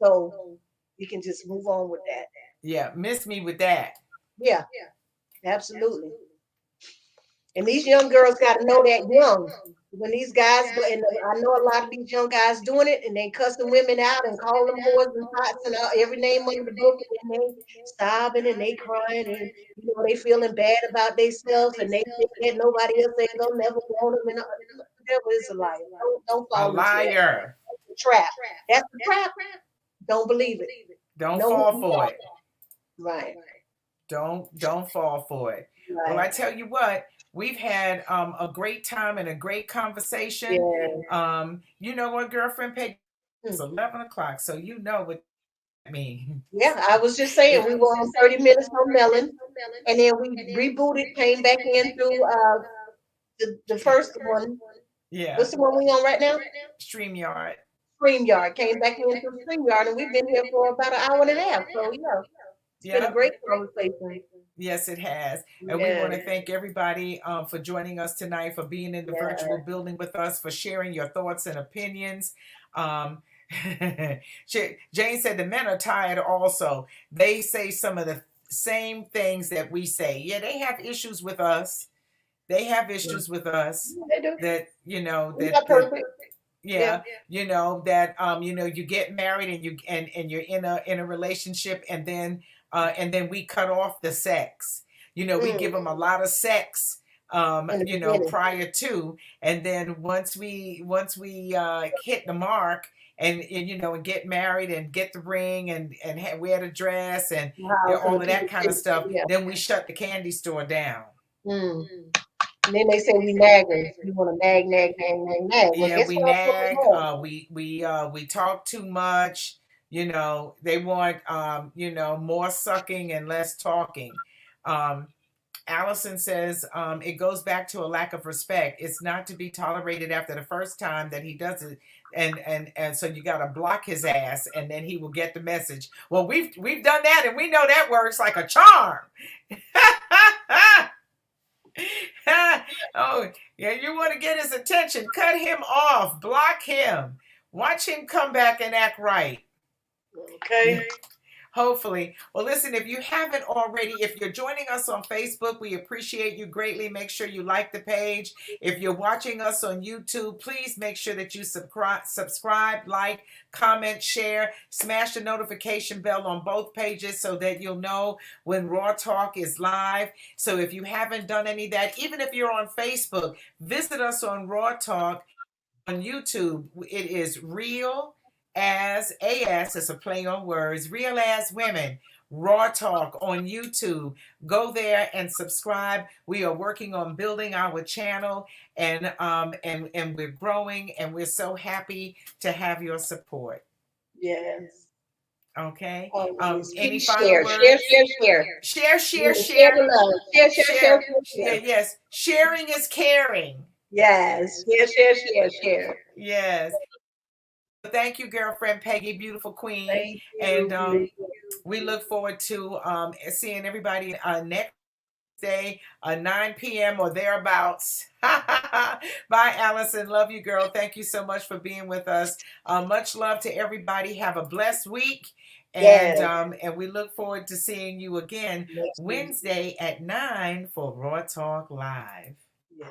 Speaker 2: So we can just move on with that.
Speaker 1: Yeah, miss me with that.
Speaker 2: Yeah, absolutely. And these young girls got to know that young. When these guys go, and I know a lot of these young guys doing it, and they cussing women out and calling them whores and pots and every name under the book, and then they sobbing and they crying and they feeling bad about themselves and they think that nobody else ain't gonna never want them. And the devil is a liar. Don't
Speaker 1: A
Speaker 2: fall into that.
Speaker 1: liar.
Speaker 2: That's the trap. That's the trap. Don't believe it.
Speaker 1: Don't
Speaker 2: Know who
Speaker 1: fall
Speaker 2: you
Speaker 1: for
Speaker 2: are.
Speaker 1: it.
Speaker 2: Right.
Speaker 1: Don't fall for it. Well, I
Speaker 2: Right.
Speaker 1: tell you what, we've had a great time and a great conversation.
Speaker 2: Yeah.
Speaker 1: You know what, girlfriend Peggy? It's
Speaker 2: Hmm.
Speaker 1: 11 o'clock, so you know what that means.
Speaker 2: Yeah, I was just saying
Speaker 1: It,
Speaker 2: we were on 30 minutes on Melon, and then we rebooted, came back in through the first one.
Speaker 1: yeah,
Speaker 2: What's the one we on right now?
Speaker 1: StreamYard.
Speaker 2: StreamYard. Came back in through StreamYard, and we've been here for about an hour and a half. So yeah, it's been a
Speaker 1: Yep.
Speaker 2: great conversation.
Speaker 1: Yes, it has. And we
Speaker 2: Yeah,
Speaker 1: want to thank everybody for joining us tonight, for being in the virtual
Speaker 2: yeah.
Speaker 1: building with us, for sharing your thoughts and opinions. Um, Jane said the men are tired also. They say some of the same things that we say. Yeah, they have issues with us. They have
Speaker 2: Yeah.
Speaker 1: issues with us
Speaker 2: They do.
Speaker 1: that,
Speaker 2: We're not
Speaker 1: that
Speaker 2: perfect. Yeah.
Speaker 1: yeah, that you get married and you're in a relationship, and then we cut off the sex. We
Speaker 2: Mm,
Speaker 1: give them a lot of sex,
Speaker 2: in the beginning.
Speaker 1: prior to, and then once we hit the mark, and get married and get the ring and wear the dress and
Speaker 2: The house and
Speaker 1: all
Speaker 2: the
Speaker 1: of
Speaker 2: people.
Speaker 1: that kind of stuff,
Speaker 2: Yeah.
Speaker 1: then we shut the candy store down.
Speaker 2: Mm. And then they say we naggers. We want to nag, nag, nag, nag, nag. Well,
Speaker 1: Yeah,
Speaker 2: guess
Speaker 1: we
Speaker 2: what I'm supposed to
Speaker 1: nag.
Speaker 2: nag?
Speaker 1: We talk too much. They want more sucking and less talking. Um, Allison says it goes back to a lack of respect. It's not to be tolerated after the first time that he does it, and so you got to block his ass, and then he will get the message. Well, we've done that, and we know that works like a charm. Oh, yeah, you want to get his attention. Cut him off. Block him. Watch him come back and act right.
Speaker 2: Okay.
Speaker 1: Hopefully. Well, listen, if you haven't already, if you're joining us on Facebook, we appreciate you greatly. Make sure you like the page. If you're watching us on YouTube, please make sure that you subscribe, like, comment, share, smash the notification bell on both pages so that you'll know when Raw Talk is live. So if you haven't done any of that, even if you're on Facebook, visit us on Raw Talk on YouTube. It is it's a play on words, Real As Women, Raw Talk on YouTube. Go there and subscribe. We are working on building our channel, and we're growing, and we're so happy to have your support.
Speaker 2: Yes.
Speaker 1: Okay.
Speaker 2: Always.
Speaker 1: Any
Speaker 2: Please
Speaker 1: final
Speaker 2: share, share,
Speaker 1: words?
Speaker 2: share, share.
Speaker 1: Share,
Speaker 2: You
Speaker 1: share,
Speaker 2: want to share
Speaker 1: share,
Speaker 2: the love. Share, share, share,
Speaker 1: share.
Speaker 2: share,
Speaker 1: Yeah,
Speaker 2: share.
Speaker 1: yes. Sharing is caring.
Speaker 2: Yes. Share, share, share, share.
Speaker 1: Yes. Thank you, girlfriend Peggy, beautiful queen.
Speaker 2: Thank
Speaker 1: And
Speaker 2: you.
Speaker 1: we look forward to seeing everybody next day, 9 p.m. or thereabouts. Bye, Allison. Love you, girl. Thank you so much for being with us. Much love to everybody. Have a blessed week.
Speaker 2: Yes.
Speaker 1: And we look forward to seeing you again
Speaker 2: Next week.
Speaker 1: Wednesday at 9 for Raw Talk Live.
Speaker 2: Yeah.